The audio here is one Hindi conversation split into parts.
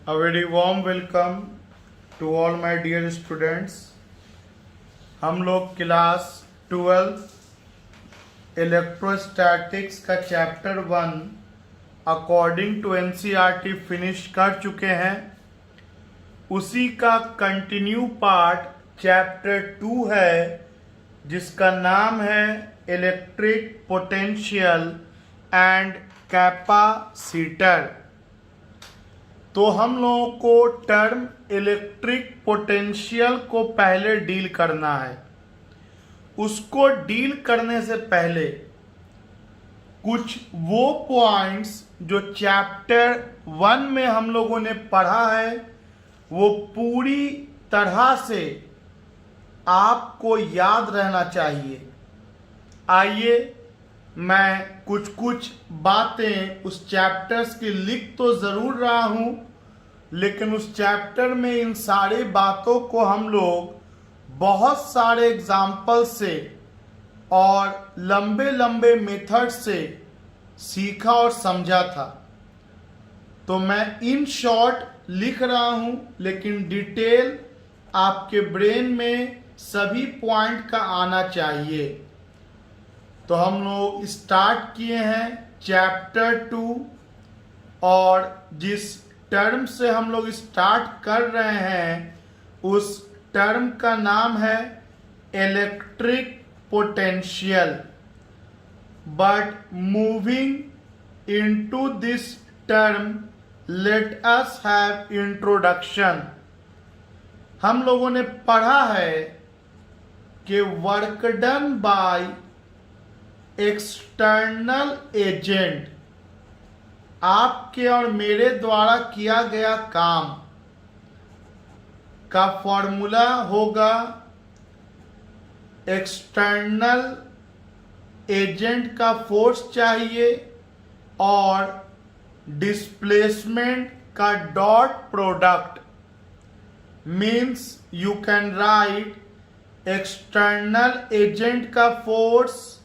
A very warm welcome to all my dear students. हम लोग क्लास 12 इलेक्ट्रोस्टैटिक्स का chapter 1 according to NCERT finish कर चुके हैं। उसी का कंटिन्यू पार्ट चैप्टर 2 है जिसका नाम है इलेक्ट्रिक पोटेंशियल एंड कैपेसिटर। तो हम लोगों को टर्म इलेक्ट्रिक पोटेंशियल को पहले डील करना है। उसको डील करने से पहले कुछ वो पॉइंट्स जो चैप्टर 1 में हम लोगों ने पढ़ा है वो पूरी तरह से आपको याद रहना चाहिए। आइए मैं कुछ बातें उस चैप्टर्स की लिख तो ज़रूर रहा हूँ, लेकिन उस चैप्टर में इन सारी बातों को हम लोग बहुत सारे एग्जाम्पल से और लंबे लंबे मेथड से सीखा और समझा था। तो मैं इन शॉर्ट लिख रहा हूँ, लेकिन डिटेल आपके ब्रेन में सभी पॉइंट का आना चाहिए। तो हम लोग स्टार्ट किए हैं चैप्टर 2 और जिस टर्म से हम लोग स्टार्ट कर रहे हैं उस टर्म का नाम है electric potential. But moving into this term let us have introduction. हम लोगों ने पढ़ा है कि work done by external agent, आपके और मेरे द्वारा किया गया काम का फॉर्मूला होगा एक्सटर्नल एजेंट का फोर्स चाहिए और डिस्प्लेसमेंट का dot product. Means you can write external agent का फोर्स,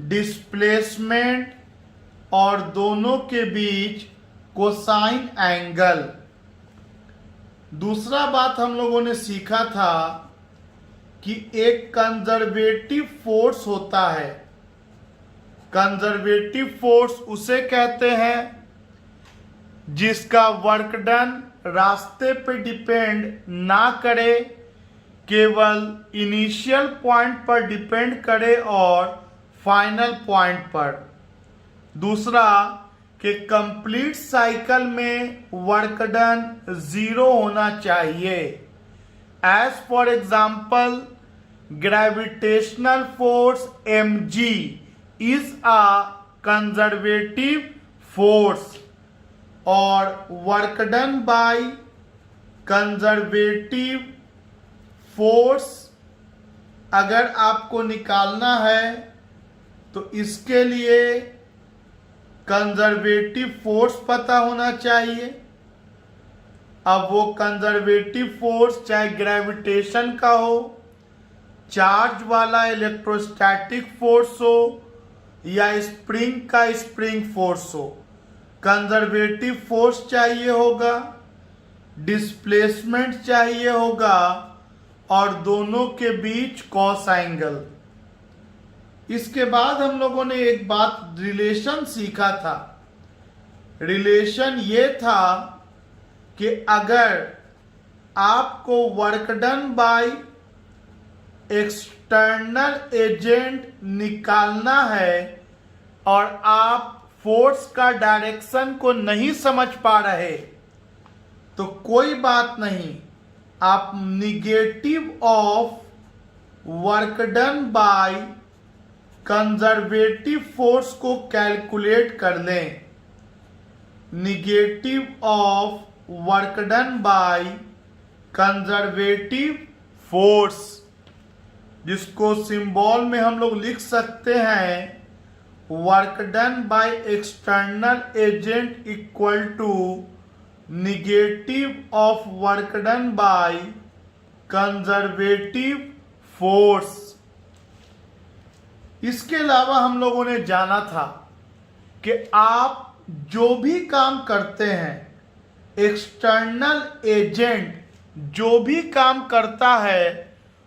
डिस्प्लेसमेंट और दोनों के बीच कोसाइन एंगल। दूसरा बात हम लोगों ने सीखा था कि एक कंजर्वेटिव फोर्स होता है। कंजर्वेटिव फोर्स उसे कहते हैं जिसका वर्क डन रास्ते पे डिपेंड ना करे, केवल इनिशियल पॉइंट पर डिपेंड करे और फाइनल पॉइंट पर। दूसरा कि कंप्लीट साइकिल में वर्क डन 0 होना चाहिए। As for example gravitational force mg is a conservative force और work done by conservative force अगर आपको निकालना है तो इसके लिए कंजर्वेटिव फोर्स पता होना चाहिए। अब वो कंजर्वेटिव फोर्स चाहे ग्रेविटेशन का हो, चार्ज वाला इलेक्ट्रोस्टैटिक फोर्स हो या स्प्रिंग का स्प्रिंग फोर्स हो, कंजर्वेटिव फोर्स चाहिए होगा, डिस्प्लेसमेंट चाहिए होगा और दोनों के बीच कॉस एंगल। इसके बाद हम लोगों ने एक बात रिलेशन सीखा था। रिलेशन ये था कि अगर आपको work done by external agent निकालना है और आप फोर्स का डायरेक्शन को नहीं समझ पा रहे तो कोई बात नहीं, आप negative of work done by conservative force को कैलकुलेट कर लें। Negative of work done by conservative force, जिसको सिंबल में हम लोग लिख सकते हैं work done by external agent equal to negative of work done by conservative force. इसके अलावा हम लोगों ने जाना था कि आप जो भी काम करते हैं एक्सटर्नल एजेंट जो भी काम करता है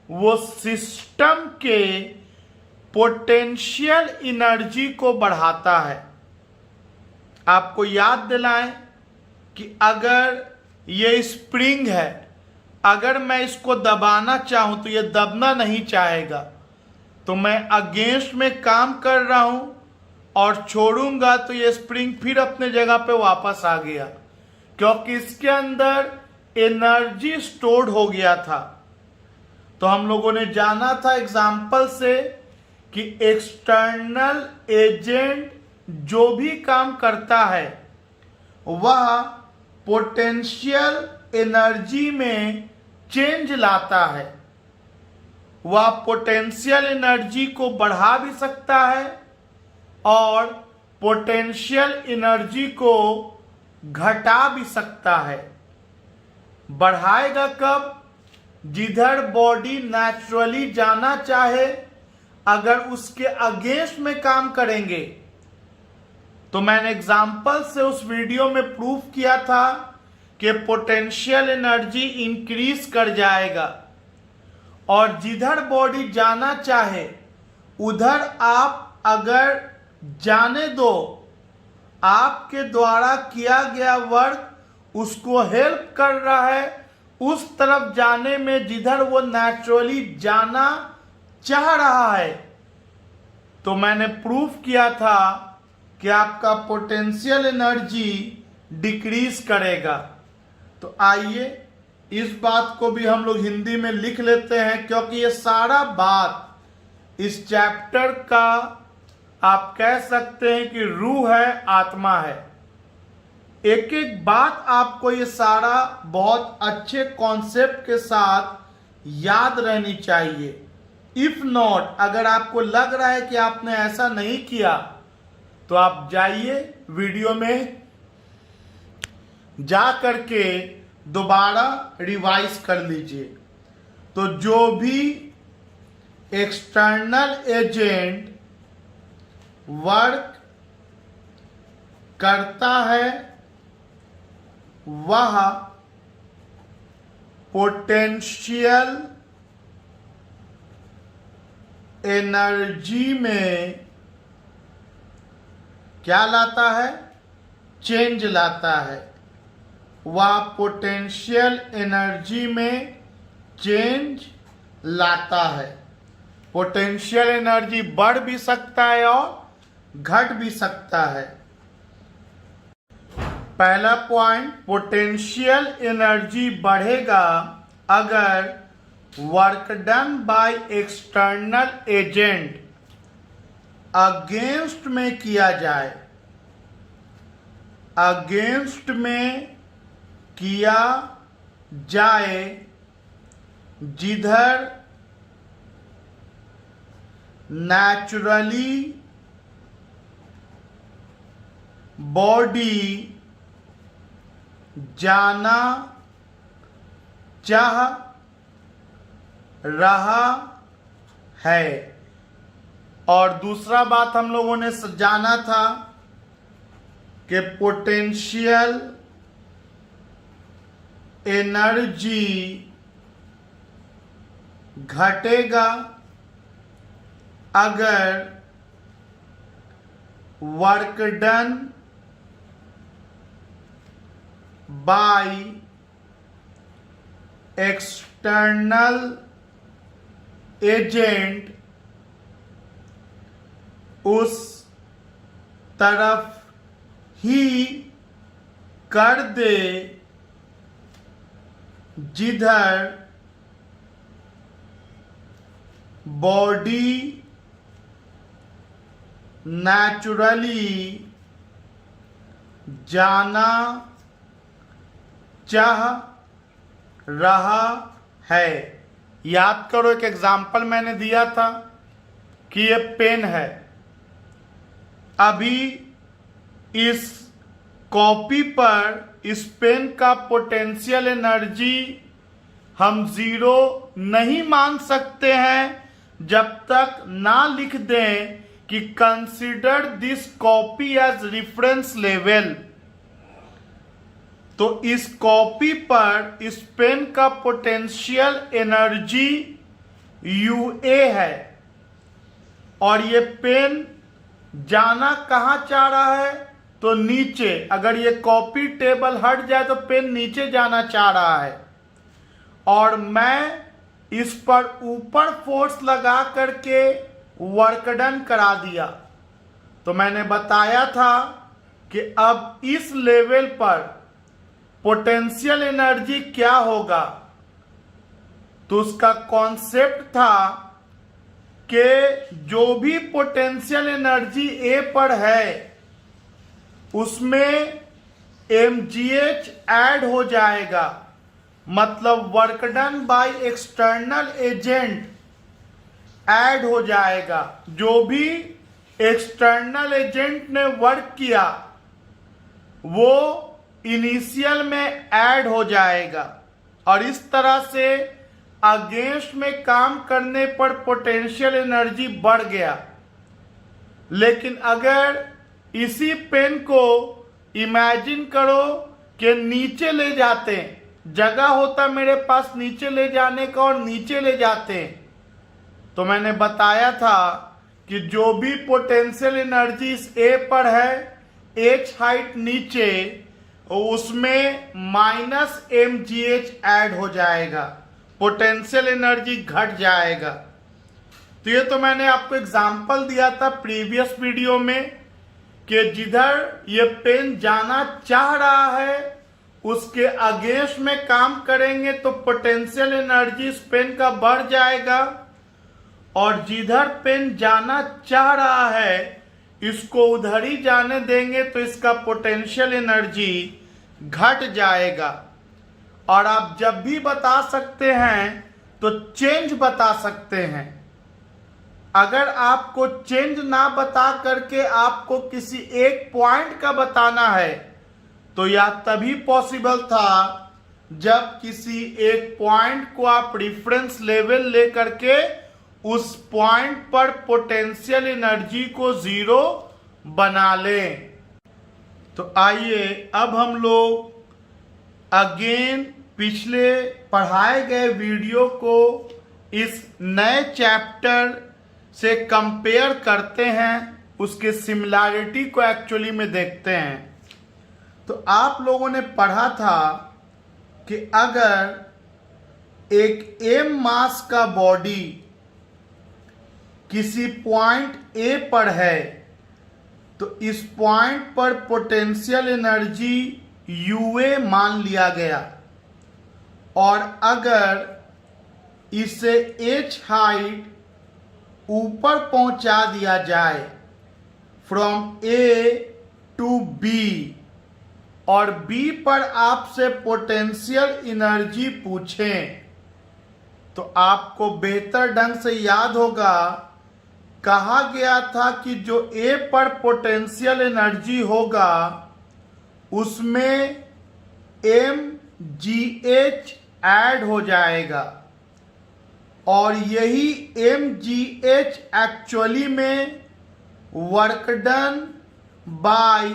वो सिस्टम के पोटेंशियल एनर्जी को बढ़ाता है। आपको याद दिलाएं कि अगर ये स्प्रिंग है, अगर मैं इसको दबाना चाहूं तो ये दबना नहीं चाहेगा, तो मैं अगेंस्ट में काम कर रहा हूं और छोड़ूंगा तो ये स्प्रिंग फिर अपने जगह पे वापस आ गया, क्योंकि इसके अंदर एनर्जी स्टोर्ड हो गया था। तो हम लोगों ने जाना था एग्जाम्पल से कि एक्सटर्नल एजेंट जो भी काम करता है वह पोटेंशियल एनर्जी में चेंज लाता है। वह पोटेंशियल एनर्जी को बढ़ा भी सकता है और पोटेंशियल एनर्जी को घटा भी सकता है। बढ़ाएगा कब? जिधर बॉडी नेचुरली जाना चाहे, अगर उसके अगेंस्ट में काम करेंगे। तो मैंने एग्जाम्पल से उस वीडियो में प्रूफ किया था कि पोटेंशियल एनर्जी इंक्रीज कर जाएगा और जिधर बॉडी जाना चाहे उधर आप अगर जाने दो, आपके द्वारा किया गया वर्क उसको हेल्प कर रहा है उस तरफ जाने में जिधर वो नेचुरली जाना चाह रहा है। तो मैंने प्रूफ किया था कि आपका पोटेंशियल एनर्जी डिक्रीज करेगा। तो आइए इस बात को भी हम लोग हिंदी में लिख लेते हैं, क्योंकि ये सारा बात इस चैप्टर का आप कह सकते हैं कि रूह है, आत्मा है। एक एक बात आपको ये सारा बहुत अच्छे कॉन्सेप्ट के साथ याद रहनी चाहिए। इफ नॉट, अगर आपको लग रहा है कि आपने ऐसा नहीं किया तो आप जाइए वीडियो में जा करके दोबारा रिवाइज कर लीजिए। तो जो भी एक्सटर्नल एजेंट वर्क करता है वह पोटेंशियल एनर्जी में क्या लाता है? चेंज लाता है। वह पोटेंशियल एनर्जी में चेंज लाता है। पोटेंशियल एनर्जी बढ़ भी सकता है और घट भी सकता है। पहला पॉइंट, पोटेंशियल एनर्जी बढ़ेगा अगर work done by external agent against में किया जाए। अगेंस्ट में किया जाए जिधर नेचुरली बॉडी जाना चाह रहा है। और दूसरा बात हम लोगों ने जाना था कि पोटेंशियल एनर्जी घटेगा अगर work done by external agent उस तरफ ही कर दे जिधर बॉडी नेचुरली जाना चाह रहा है। याद करो, एक एग्जाम्पल मैंने दिया था कि ये पेन है। अभी इस कॉपी पर इस पेन का पोटेंशियल एनर्जी हम जीरो नहीं मान सकते हैं जब तक ना लिख दें कि consider this copy as reference level. तो तो इस कॉपी पर इस पेन का पोटेंशियल एनर्जी UA है और ये पेन जाना कहाँ चाह रहा है, तो नीचे। अगर ये कॉपी टेबल हट जाए तो पेन नीचे जाना चाह रहा है और मैं इस पर ऊपर फोर्स लगा करके वर्क डन करा दिया। तो मैंने बताया था कि अब इस लेवल पर पोटेंशियल एनर्जी क्या होगा, तो उसका कॉन्सेप्ट था कि जो भी पोटेंशियल एनर्जी A पर है उसमें mgh ऐड हो जाएगा, मतलब work done by external agent add हो जाएगा। जो भी एक्सटर्नल एजेंट ने वर्क किया वो इनिशियल में ऐड हो जाएगा और इस तरह से अगेंस्ट में काम करने पर पोटेंशियल एनर्जी बढ़ गया। लेकिन अगर इसी पेन को इमेजिन करो कि नीचे ले जाते, जगह होता मेरे पास नीचे ले जाने का और नीचे ले जाते, तो मैंने बताया था कि जो भी पोटेंशियल एनर्जी इस A पर है, H हाइट नीचे, उसमें -mgh ऐड हो जाएगा, पोटेंशियल एनर्जी घट जाएगा। तो ये तो मैंने आपको एग्जांपल दिया था प्रीवियस वीडियो में कि जिधर ये पेन जाना चाह रहा है उसके अगेंस्ट में काम करेंगे तो पोटेंशियल एनर्जी इस पेन का बढ़ जाएगा और जिधर पेन जाना चाह रहा है इसको उधर ही जाने देंगे तो इसका पोटेंशियल एनर्जी घट जाएगा। और आप जब भी बता सकते हैं तो चेंज बता सकते हैं। अगर आपको चेंज ना बता करके आपको किसी एक पॉइंट का बताना है तो यह तभी पॉसिबल था जब किसी एक पॉइंट को आप रेफरेंस लेवल लेकर के उस पॉइंट पर पोटेंशियल एनर्जी को जीरो बना लें। तो आइए अब हम लोग अगेन पिछले पढ़ाए गए वीडियो को इस नए चैप्टर से कंपेयर करते हैं, उसके सिमिलैरिटी को एक्चुअली में देखते हैं। तो आप लोगों ने पढ़ा था कि अगर एक m मास का बॉडी किसी पॉइंट A पर है तो इस पॉइंट पर पोटेंशियल एनर्जी UA मान लिया गया और अगर इसे H हाइट ऊपर पहुंचा दिया जाए फ्रॉम A टू B और B पर आपसे पोटेंशियल एनर्जी पूछें तो आपको बेहतर ढंग से याद होगा, कहा गया था कि जो A पर पोटेंशियल एनर्जी होगा उसमें mgh ऐड हो जाएगा और यही mgh एक्चुअली में work done by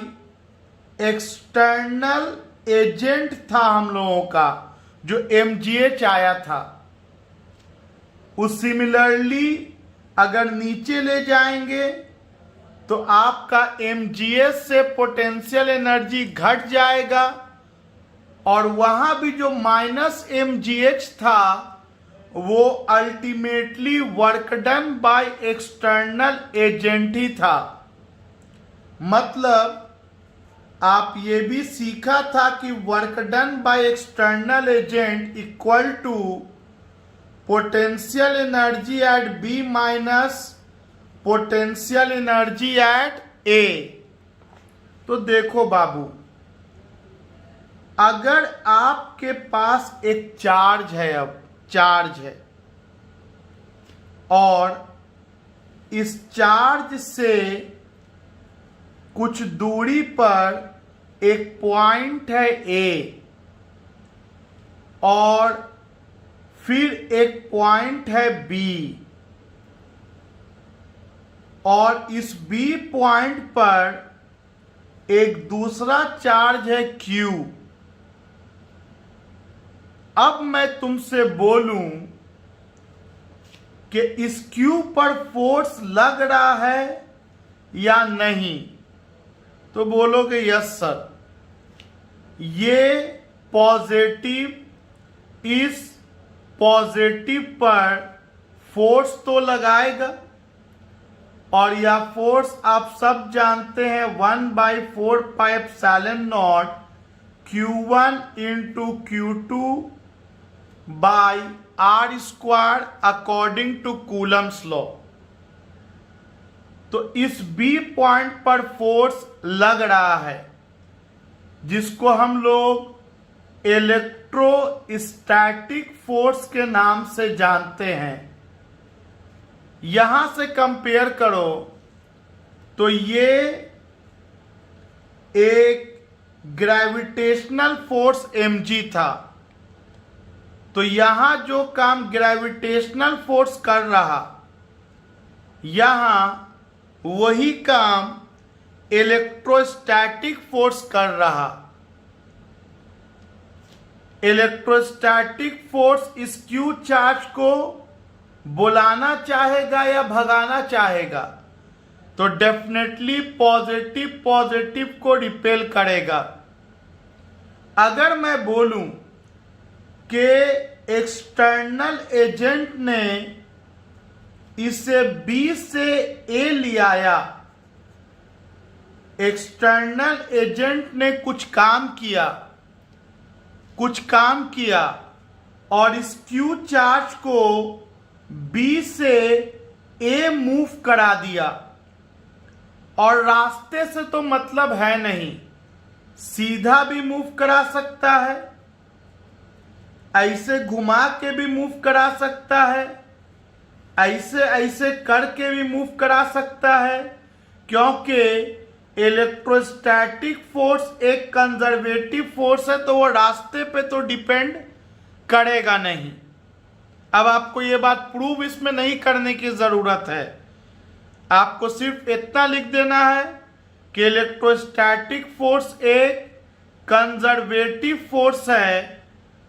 external agent था हम लोगों का, जो mgh आया था। उस सिमिलरली अगर नीचे ले जाएंगे तो आपका mgh से पोटेंशियल एनर्जी घट जाएगा और वहां भी जो -mgh था वो ultimately work done by external agent ही था। मतलब आप ये भी सीखा था कि work done by external agent equal to potential energy at B minus potential energy at A। तो देखो बाबू, अगर आपके पास एक चार्ज है, अब चार्ज है और इस चार्ज से कुछ दूरी पर एक पॉइंट है A और फिर एक पॉइंट है B और इस B पॉइंट पर एक दूसरा चार्ज है Q अब मैं तुमसे बोलूं कि इस Q पर फोर्स लग रहा है या नहीं, तो बोलोगे यस सर, ये पॉजिटिव, इस पॉजिटिव पर फोर्स तो लगाएगा, और यह फोर्स आप सब जानते हैं 1/4πε0 Q1 into Q2 by R square according to Coulomb's law. तो इस B पॉइंट पर फोर्स लग रहा है, जिसको हम लोग इलेक्ट्रोस्टैटिक फोर्स के नाम से जानते हैं। यहां से कंपेयर करो तो ये एक ग्रेविटेशनल फोर्स mg था, तो यहां जो काम ग्रेविटेशनल फोर्स कर रहा, यहां वही काम इलेक्ट्रोस्टैटिक फोर्स कर रहा। इलेक्ट्रोस्टैटिक फोर्स इस Q चार्ज को बुलाना चाहेगा या भगाना चाहेगा, तो डेफिनेटली पॉजिटिव पॉजिटिव को रिपेल करेगा। अगर मैं बोलूं कि एक्सटर्नल एजेंट ने इसे B से A ले आया, एक्सटर्नल एजेंट ने कुछ काम किया और इस Q चार्ज को B से A मूव करा दिया, और रास्ते से तो मतलब है नहीं, सीधा भी मूव करा सकता है, ऐसे घुमा के भी मूव करा सकता है, ऐसे ऐसे करके भी मूव करा सकता है, क्योंकि इलेक्ट्रोस्टैटिक फोर्स एक कंजर्वेटिव फोर्स है, तो वो रास्ते पे तो डिपेंड करेगा नहीं। अब आपको ये बात प्रूव इसमें नहीं करने की जरूरत है, आपको सिर्फ इतना लिख देना है कि इलेक्ट्रोस्टैटिक फोर्स एक कंजर्वेटिव फोर्स है,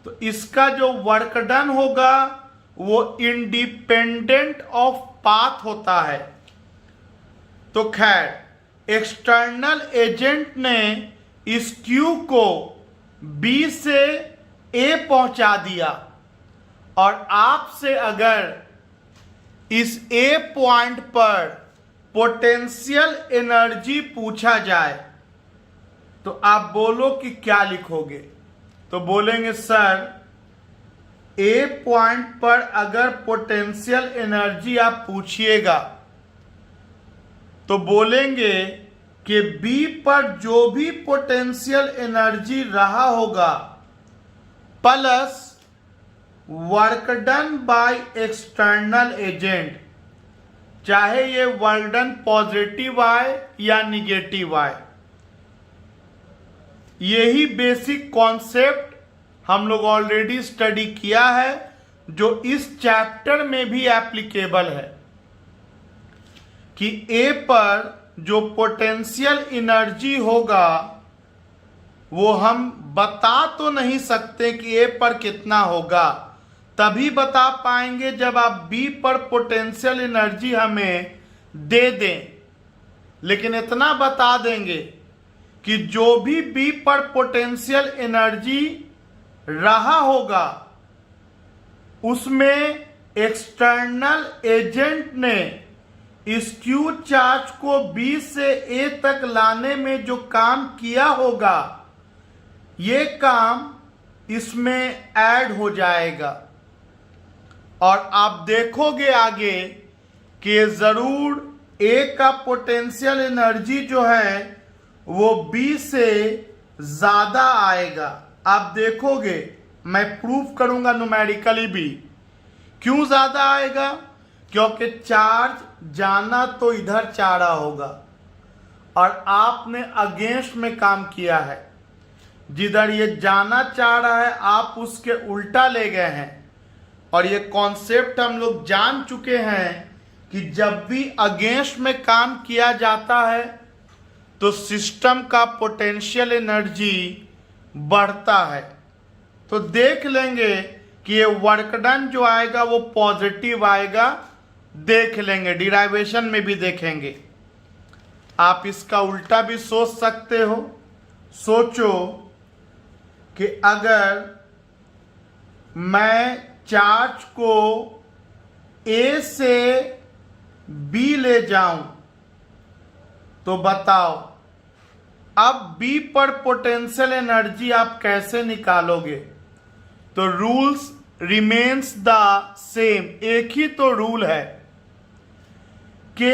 तो इसका जो वर्क डन होगा वो इंडिपेंडेंट ऑफ पाथ होता है। तो खैर, एक्सटर्नल एजेंट ने इस Q को B से A पहुंचा दिया, और आपसे अगर इस A पॉइंट पर पोटेंशियल एनर्जी पूछा जाए तो आप बोलो कि क्या लिखोगे, तो बोलेंगे सर A पॉइंट पर अगर पोटेंशियल एनर्जी आप पूछिएगा तो बोलेंगे कि B पर जो भी पोटेंशियल एनर्जी रहा होगा plus work done by external agent, चाहे ये वर्क डन पॉजिटिव आए या निगेटिव आए। यही बेसिक कॉन्सेप्ट हम लोग ऑलरेडी स्टडी किया है, जो इस चैप्टर में भी एप्लीकेबल है, कि A पर जो पोटेंशियल एनर्जी होगा वो हम बता तो नहीं सकते कि A पर कितना होगा, तभी बता पाएंगे जब आप B पर पोटेंशियल एनर्जी हमें दे दें। लेकिन इतना बता देंगे कि जो भी B पर पोटेंशियल एनर्जी रहा होगा उसमें एक्सटर्नल एजेंट ने इस Q चार्ज को B से A तक लाने में जो काम किया होगा, ये काम इसमें ऐड हो जाएगा, और आप देखोगे आगे कि जरूर A का पोटेंशियल एनर्जी जो है वो B से ज्यादा आएगा। आप देखोगे, मैं प्रूफ करूंगा न्यूमेरिकली भी। क्यों ज्यादा आएगा? क्योंकि चार्ज जाना तो इधर चाह रहा होगा और आपने अगेंस्ट में काम किया है, जिधर ये जाना चाह रहा है आप उसके उल्टा ले गए हैं। और ये कॉन्सेप्ट हम लोग जान चुके हैं कि जब भी अगेंस्ट में काम किया जाता है तो सिस्टम का पोटेंशियल एनर्जी बढ़ता है। तो देख लेंगे कि ये वर्क डन जो आएगा वो पॉजिटिव आएगा, देख लेंगे, डिराइवेशन में भी देखेंगे। आप इसका उल्टा भी सोच सकते हो। सोचो कि अगर मैं चार्ज को ए से बी ले जाऊं तो बताओ अब बी पर पोटेंशियल एनर्जी आप कैसे निकालोगे। तो रूल्स रिमेन्स द सेम, एक ही तो रूल है कि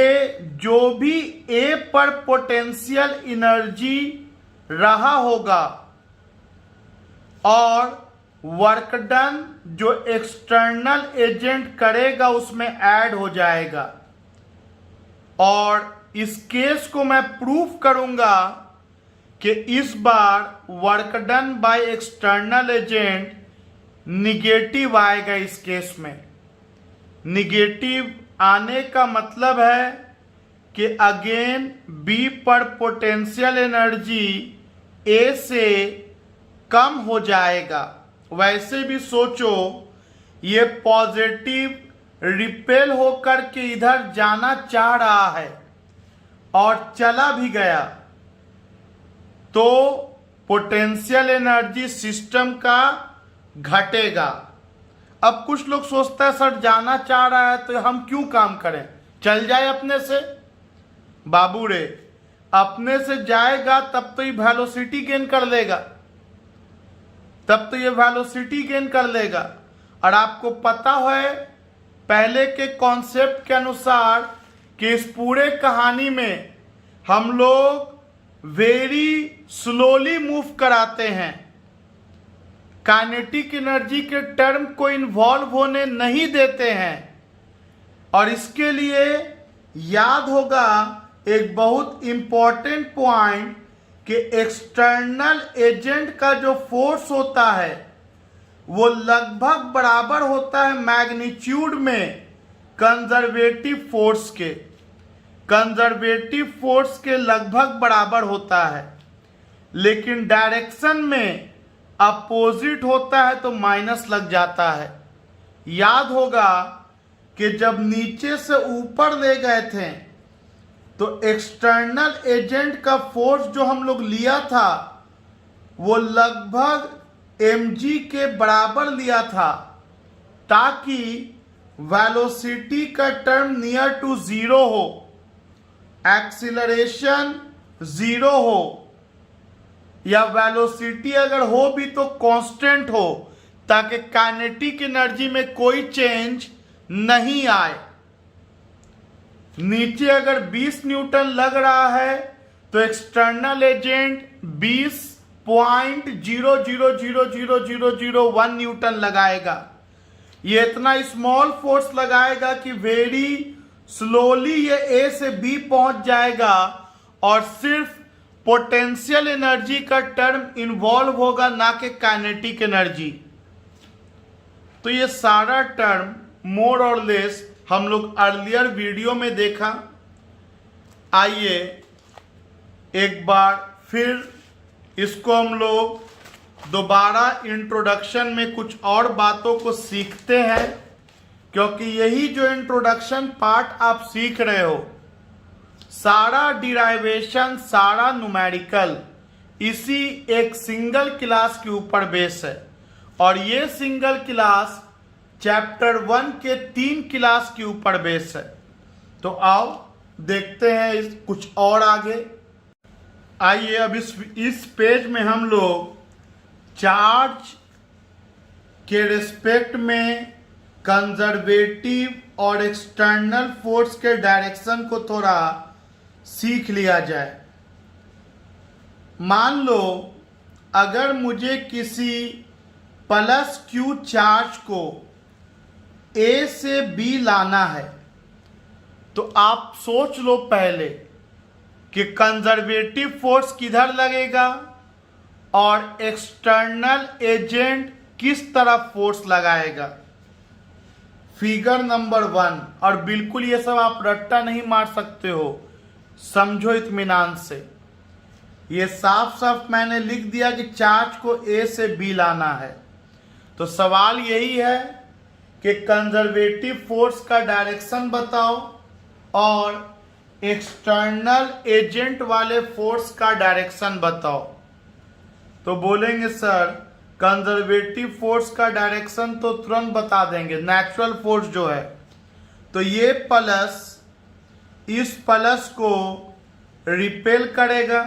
जो भी ए पर पोटेंशियल एनर्जी रहा होगा और वर्क डन जो एक्सटर्नल एजेंट करेगा उसमें ऐड हो जाएगा। और इस केस को मैं प्रूफ करूंगा कि इस बार work done by external agent negative आएगा। इस केस में निगेटिव आने का मतलब है कि अगेन बी पर पोटेंशियल एनर्जी ए से कम हो जाएगा। वैसे भी सोचो ये पॉजिटिव रिपेल होकर के इधर जाना चाह रहा है और चला भी गया तो पोटेंशियल एनर्जी सिस्टम का घटेगा। अब कुछ लोग सोचता है सर जाना चाह रहा है तो हम क्यों काम करें, चल जाए अपने से। बाबू रे, अपने से जाएगा तब तो ये वेलोसिटी गेन कर लेगा, तब तो ये वेलोसिटी गेन कर लेगा। और आपको पता है पहले के कॉन्सेप्ट के अनुसार कि इस पूरे कहानी में हम लोग वेरी स्लोली मूव कराते हैं, काइनेटिक एनर्जी के टर्म को इन्वॉल्व होने नहीं देते हैं। और इसके लिए याद होगा एक बहुत इंपॉर्टेंट पॉइंट कि एक्सटर्नल एजेंट का जो फोर्स होता है वो लगभग बराबर होता है मैग्नीट्यूड में कंजर्वेटिव फोर्स के, कंजर्वेटिव फोर्स के लगभग बराबर होता है। लेकिन डायरेक्शन में अपोजिट होता है तो माइनस लग जाता है। याद होगा कि जब नीचे से ऊपर ले गए थे तो एक्सटर्नल एजेंट का फोर्स जो हम लोग लिया था वो लगभग mg के बराबर लिया था ताकि वेलोसिटी का टर्म नियर टू जीरो हो, एक्सीलरेशन जीरो हो, या वेलोसिटी अगर हो भी तो कांस्टेंट हो ताकि काइनेटिक एनर्जी में कोई चेंज नहीं आए। नीचे अगर 20 न्यूटन लग रहा है तो एक्सटर्नल एजेंट 20.00000001 न्यूटन लगाएगा। ये इतना स्मॉल फोर्स लगाएगा कि वेरी स्लोली ये ए से बी पहुंच जाएगा और सिर्फ पोटेंशियल एनर्जी का टर्म इन्वॉल्व होगा, ना कि काइनेटिक एनर्जी। तो ये सारा टर्म मोर और लेस हम लोग अर्लियर वीडियो में देखा। आइए एक बार फिर इसको हम लोग दोबारा इंट्रोडक्शन में कुछ और बातों को सीखते हैं, क्योंकि यही जो इंट्रोडक्शन पार्ट आप सीख रहे हो सारा डिराइवेशन, सारा न्यूमेरिकल इसी एक सिंगल क्लास के ऊपर बेस है। और ये सिंगल क्लास चैप्टर 1 के 3 क्लास के ऊपर बेस है। तो आओ देखते हैं कुछ और आगे। आइए अब इस पेज में हम लोग चार्ज के रिस्पेक्ट में कंजर्वेटिव और एक्सटर्नल फोर्स के डायरेक्शन को थोड़ा सीख लिया जाए। मान लो अगर मुझे किसी प्लस क्यू चार्ज को ए से बी लाना है तो आप सोच लो पहले कि कंजर्वेटिव फोर्स किधर लगेगा और एक्सटर्नल एजेंट किस तरफ फोर्स लगाएगा। Figure number 1। और बिल्कुल ये सब आप रट्टा नहीं मार सकते हो, समझो इत्मीनान से। ये साफ साफ मैंने लिख दिया कि चार्ज को ए से बी लाना है। तो सवाल यही है कि कंजर्वेटिव फोर्स का डायरेक्शन बताओ और एक्सटर्नल एजेंट वाले फोर्स का डायरेक्शन बताओ। तो बोलेंगे सर कंजर्वेटिव फोर्स का डायरेक्शन तो तुरंत बता देंगे, नेचुरल फोर्स जो है, तो ये प्लस इस प्लस को रिपेल करेगा,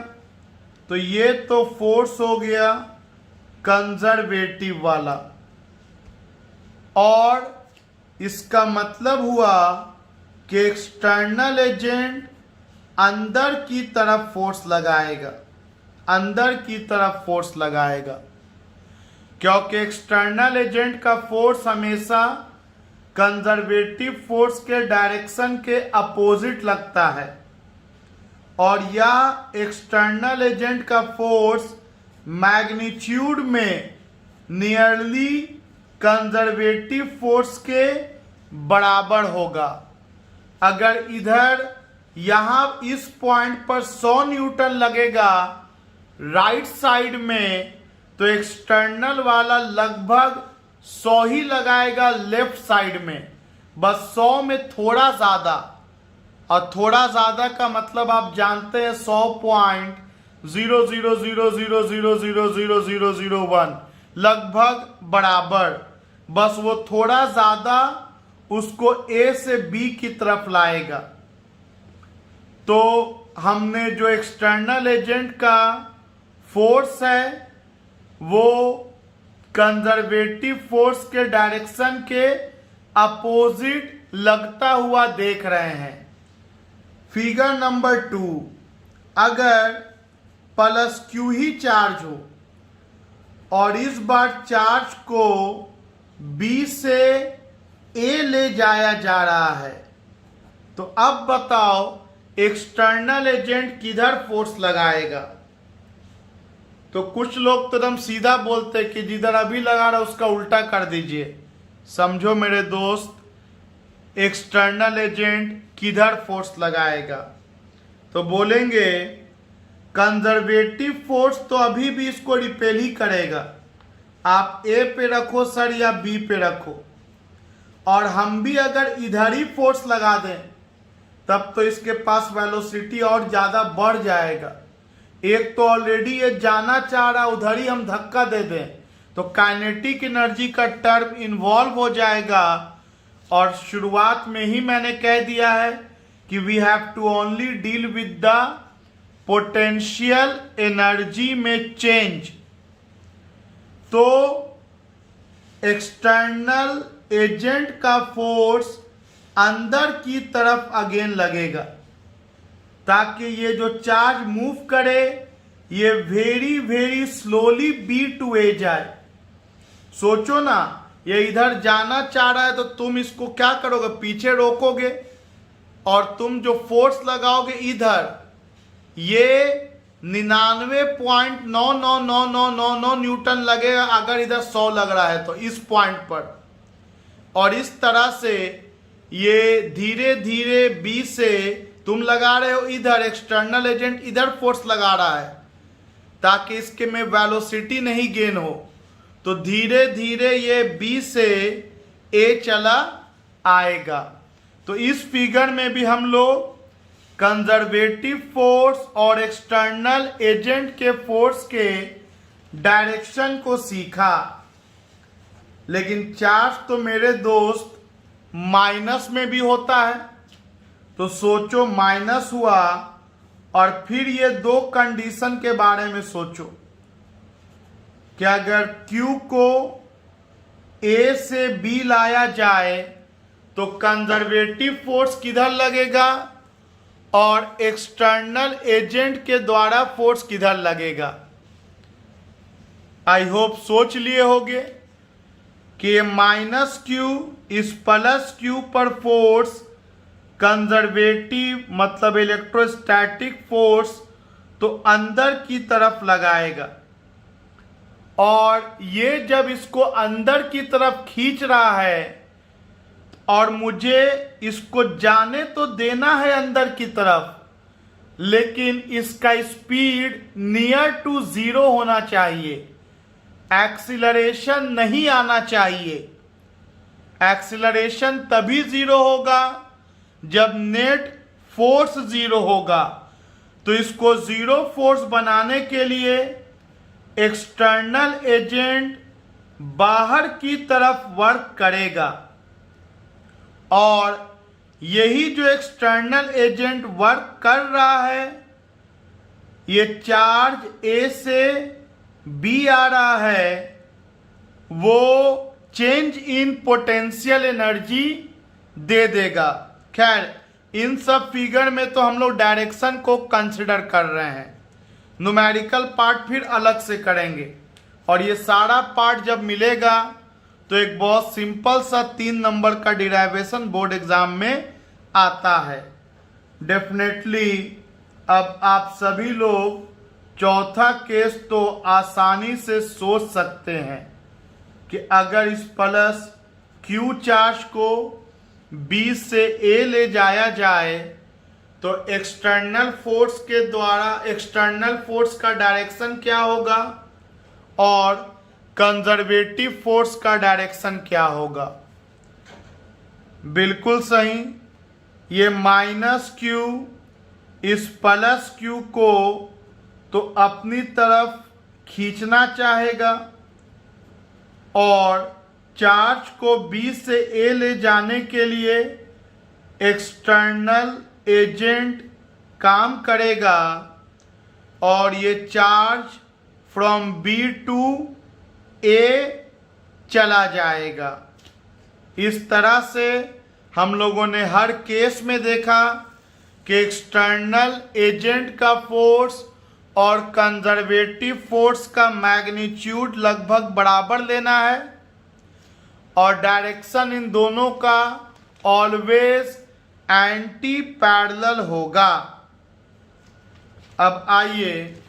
तो ये तो फोर्स हो गया कंजर्वेटिव वाला। और इसका मतलब हुआ कि एक्सटर्नल एजेंट अंदर की तरफ फोर्स लगाएगा, अंदर की तरफ फोर्स लगाएगा, क्योंकि एक्सटर्नल एजेंट का फोर्स हमेशा कंजर्वेटिव फोर्स के डायरेक्शन के अपोजिट लगता है, और यह एक्सटर्नल एजेंट का फोर्स मैग्नीट्यूड में नियरली कंजर्वेटिव फोर्स के बराबर होगा। अगर इधर यहाँ इस पॉइंट पर 100 न्यूटन लगेगा राइट साइड में, तो एक्सटर्नल वाला लगभग 100 ही लगाएगा लेफ्ट साइड में, बस 100 में थोड़ा ज़्यादा, और थोड़ा ज़्यादा का मतलब आप जानते हैं 100.00000000001 लगभग बराबर, बस वो थोड़ा ज़्यादा उसको ए से बी की तरफ लाएगा। तो हमने जो एक्सटर्नल एजेंट का फोर्स है वो कंजर्वेटिव फोर्स के डायरेक्शन के अपोजिट लगता हुआ देख रहे हैं। फिगर नंबर 2, अगर प्लस क्यू ही चार्ज हो और इस बार चार्ज को बी से ए ले जाया जा रहा है, तो अब बताओ एक्सटर्नल एजेंट किधर फोर्स लगाएगा। तो कुछ लोग तो एकदम सीधा बोलते कि जिधर अभी लगा रहा उसका उल्टा कर दीजिए। समझो मेरे दोस्त, एक्सटर्नल एजेंट किधर फोर्स लगाएगा, तो बोलेंगे कंजर्वेटिव फोर्स तो अभी भी इसको रिपेल ही करेगा। आप ए पे रखो सर या बी पे रखो, और हम भी अगर इधर ही फोर्स लगा दें तब तो इसके पास वेलोसिटी और ज़्यादा बढ़ जाएगा। एक तो ऑलरेडी ये जाना चाह रहा, उधर ही हम धक्का दे दें तो काइनेटिक एनर्जी का टर्म इन्वॉल्व हो जाएगा। और शुरुआत में ही मैंने कह दिया है कि we have to only deal with the potential energy में चेंज। तो एक्सटर्नल एजेंट का फोर्स अंदर की तरफ अगेन लगेगा, ताकि ये जो चार्ज मूव करे ये very very slowly B to A जाए। सोचो ना, ये इधर जाना चाह रहा है तो तुम इसको क्या करोगे, पीछे रोकोगे, और तुम जो फोर्स लगाओगे इधर, ये 99.99999 न्यूटन लगेगा अगर इधर 100 लग रहा है तो इस पॉइंट पर। और इस तरह से ये धीरे धीरे बी से तुम लगा रहे हो इधर, एक्सटर्नल एजेंट इधर फोर्स लगा रहा है ताकि इसके में वेलोसिटी नहीं गेन हो, तो धीरे धीरे ये बी से ए चला आएगा। तो इस फिगर में भी हम लोग कंजर्वेटिव फोर्स और एक्सटर्नल एजेंट के फोर्स के डायरेक्शन को सीखा। लेकिन चार्ज तो मेरे दोस्त माइनस में भी होता है, तो सोचो माइनस हुआ, और फिर ये दो कंडीशन के बारे में सोचो कि अगर Q को A से B लाया जाए तो कंजर्वेटिव फोर्स किधर लगेगा और एक्सटर्नल एजेंट के द्वारा फोर्स किधर लगेगा। आई होप सोच लिए होगे कि माइनस क्यू इस प्लस क्यू पर फोर्स कंजर्वेटिव मतलब इलेक्ट्रोस्टैटिक फोर्स तो अंदर की तरफ लगाएगा, और ये जब इसको अंदर की तरफ खींच रहा है और मुझे इसको जाने तो देना है अंदर की तरफ, लेकिन इसका स्पीड नियर टू जीरो होना चाहिए। एक्सीलरेशन नहीं आना चाहिए। एक्सीलरेशन तभी जीरो होगा जब नेट फोर्स जीरो होगा। तो इसको जीरो फोर्स बनाने के लिए एक्सटर्नल एजेंट बाहर की तरफ वर्क करेगा, और यही जो एक्सटर्नल एजेंट वर्क कर रहा है, ये चार्ज ए से बी आ रहा है, वो चेंज इन पोटेंशियल एनर्जी दे देगा। खैर, इन सब फिगर में तो हम लोग डायरेक्शन को कंसिडर कर रहे हैं, न्यूमेरिकल पार्ट फिर अलग से करेंगे। और ये सारा पार्ट जब मिलेगा तो एक बहुत सिंपल सा 3 नंबर का डिराइवेशन बोर्ड एग्जाम में आता है डेफिनेटली। अब आप सभी लोग चौथा केस तो आसानी से सोच सकते हैं कि अगर इस प्लस क्यू चार्ज को बी से ए ले जाया जाए तो एक्सटर्नल फोर्स के द्वारा एक्सटर्नल फोर्स का डायरेक्शन क्या होगा और कंजर्वेटिव फोर्स का डायरेक्शन क्या होगा। बिल्कुल सही, ये माइनस क्यू इस प्लस क्यू को तो अपनी तरफ खींचना चाहेगा और चार्ज को बी से ए ले जाने के लिए एक्सटर्नल एजेंट काम करेगा और ये चार्ज फ्रॉम बी टू ए चला जाएगा। इस तरह से हम लोगों ने हर केस में देखा कि एक्सटर्नल एजेंट का फोर्स और कंजर्वेटिव फोर्स का मैग्नीट्यूड लगभग बराबर लेना है और डायरेक्शन इन दोनों का ऑलवेज एंटी पैरेलल होगा। अब आइए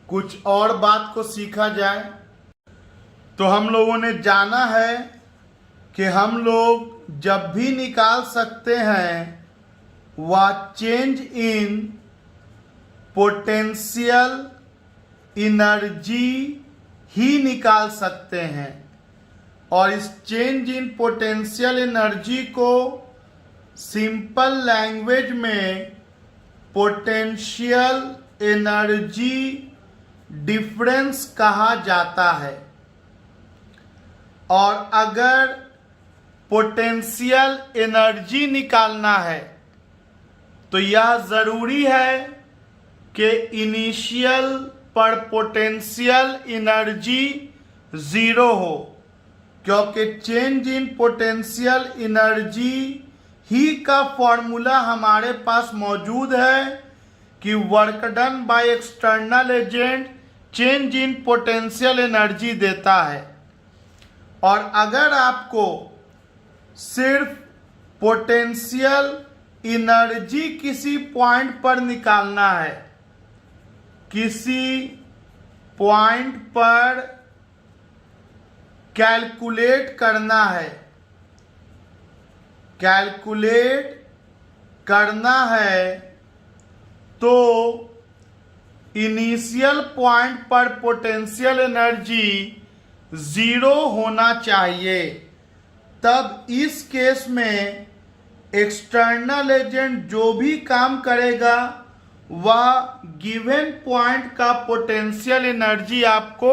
कुछ और बात को सीखा जाए। तो हम लोगों ने जाना है कि हम लोग जब भी निकाल सकते हैं वह चेंज इन पोटेंशियल एनर्जी ही निकाल सकते हैं और इस चेंज इन पोटेंशियल एनर्जी को सिंपल लैंग्वेज में पोटेंशियल एनर्जी डिफरेंस कहा जाता है। और अगर पोटेंशियल एनर्जी निकालना है तो यह ज़रूरी है कि इनिशियल पर पोटेंशियल एनर्जी ज़ीरो हो, क्योंकि चेंज इन पोटेंशियल एनर्जी ही का फॉर्मूला हमारे पास मौजूद है कि work done by external agent change in potential energy देता है। और अगर आपको सिर्फ पोटेंशियल एनर्जी किसी पॉइंट पर निकालना है, किसी पॉइंट पर कैलकुलेट करना है, तो इनिशियल पॉइंट पर पोटेंशियल एनर्जी ज़ीरो होना चाहिए। तब इस केस में एक्सटर्नल एजेंट जो भी काम करेगा वह गिवन पॉइंट का पोटेंशियल एनर्जी आपको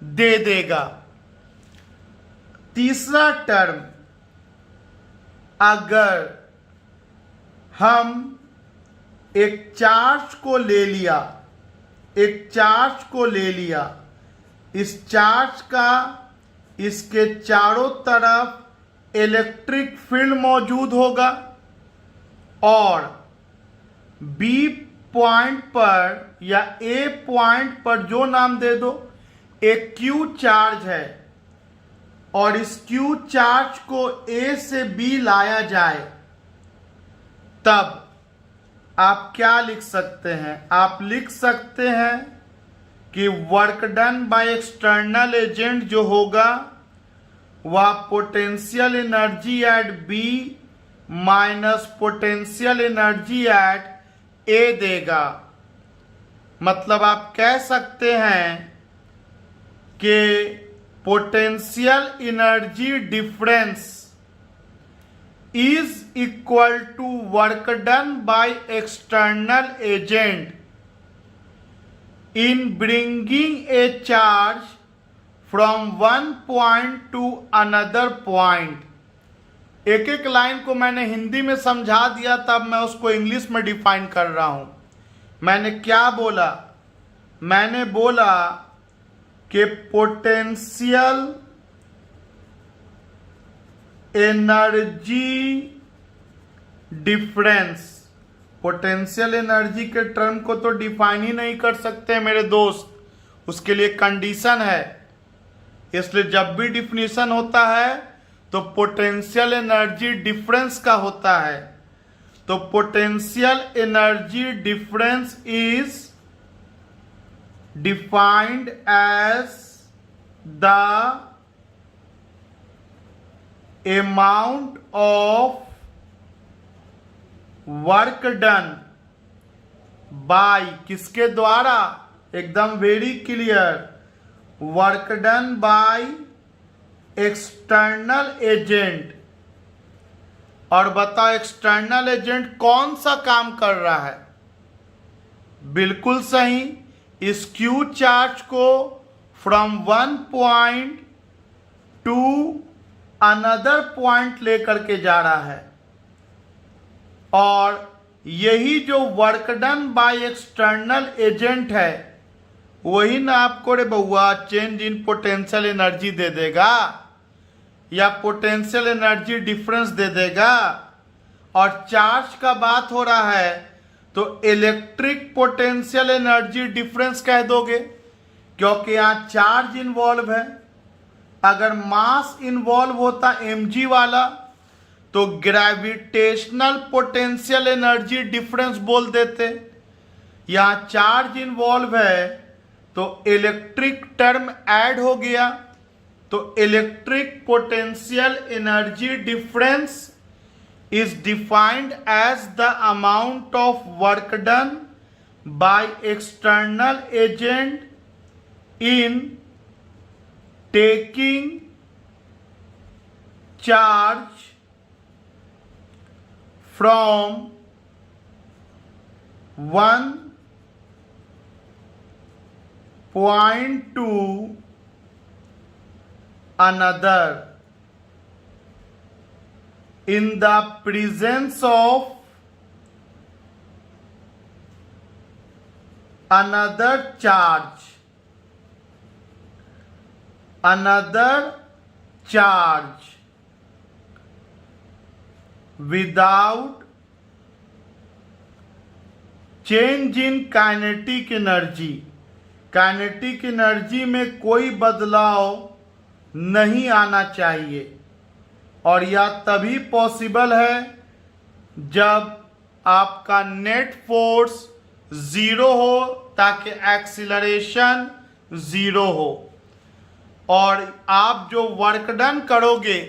दे देगा। तीसरा टर्म, अगर हम एक चार्ज को ले लिया, इस चार्ज का इसके चारों तरफ इलेक्ट्रिक फील्ड मौजूद होगा और बी पॉइंट पर या ए पॉइंट पर जो नाम दे दो, एक क्यू चार्ज है और इस क्यू चार्ज को ए से बी लाया जाए, तब आप क्या लिख सकते हैं? आप लिख सकते हैं कि work done by external agent जो होगा वह potential energy at B minus potential energy at A देगा। मतलब आप कह सकते हैं कि potential energy difference is equal to work done by external agent in bringing a charge from one point to another point। एक एक लाइन को मैंने हिंदी में समझा दिया, तब मैं उसको इंग्लिश में डिफाइन कर रहा हूं। मैंने क्या बोला? मैंने बोला कि potential energy difference, potential energy के टर्म को तो डिफाइन ही नहीं कर सकते मेरे दोस्त, उसके लिए कंडीशन है। इसलिए जब भी डिफिनीशन होता है तो पोटेंशियल एनर्जी डिफरेंस का होता है। तो potential energy difference is defined as the amount of work done by, किसके द्वारा? एकदम very clear, work done by external agent. और बताओ एक्सटर्नल एजेंट कौन सा काम कर रहा है? बिल्कुल सही, इस क्यू चार्ज को from one point two another point लेकर के जा रहा है। और यही जो work done by external agent है वही ना आपको रे बउआ चेंज इन पोटेंशियल एनर्जी दे देगा या पोटेंशियल एनर्जी डिफरेंस दे देगा। और चार्ज का बात हो रहा है तो इलेक्ट्रिक पोटेंशियल एनर्जी डिफरेंस कह दोगे, क्योंकि यहां चार्ज इन्वॉल्व है। अगर मास इन्वॉल्व होता mg वाला तो ग्रेविटेशनल पोटेंशियल एनर्जी डिफरेंस बोल देते। यहां चार्ज इन्वॉल्व है तो इलेक्ट्रिक टर्म ऐड हो गया, तो electric potential energy difference is defined as the amount of work done by external agent in taking charge from one point to another in the presence of another charge, without change in kinetic energy. Kinetic energy में कोई बदलाव नहीं आना चाहिए, और यह तभी पॉसिबल है जब आपका नेट फोर्स जीरो हो, ताकि एक्सीलरेशन जीरो हो। और आप जो वर्क डन करोगे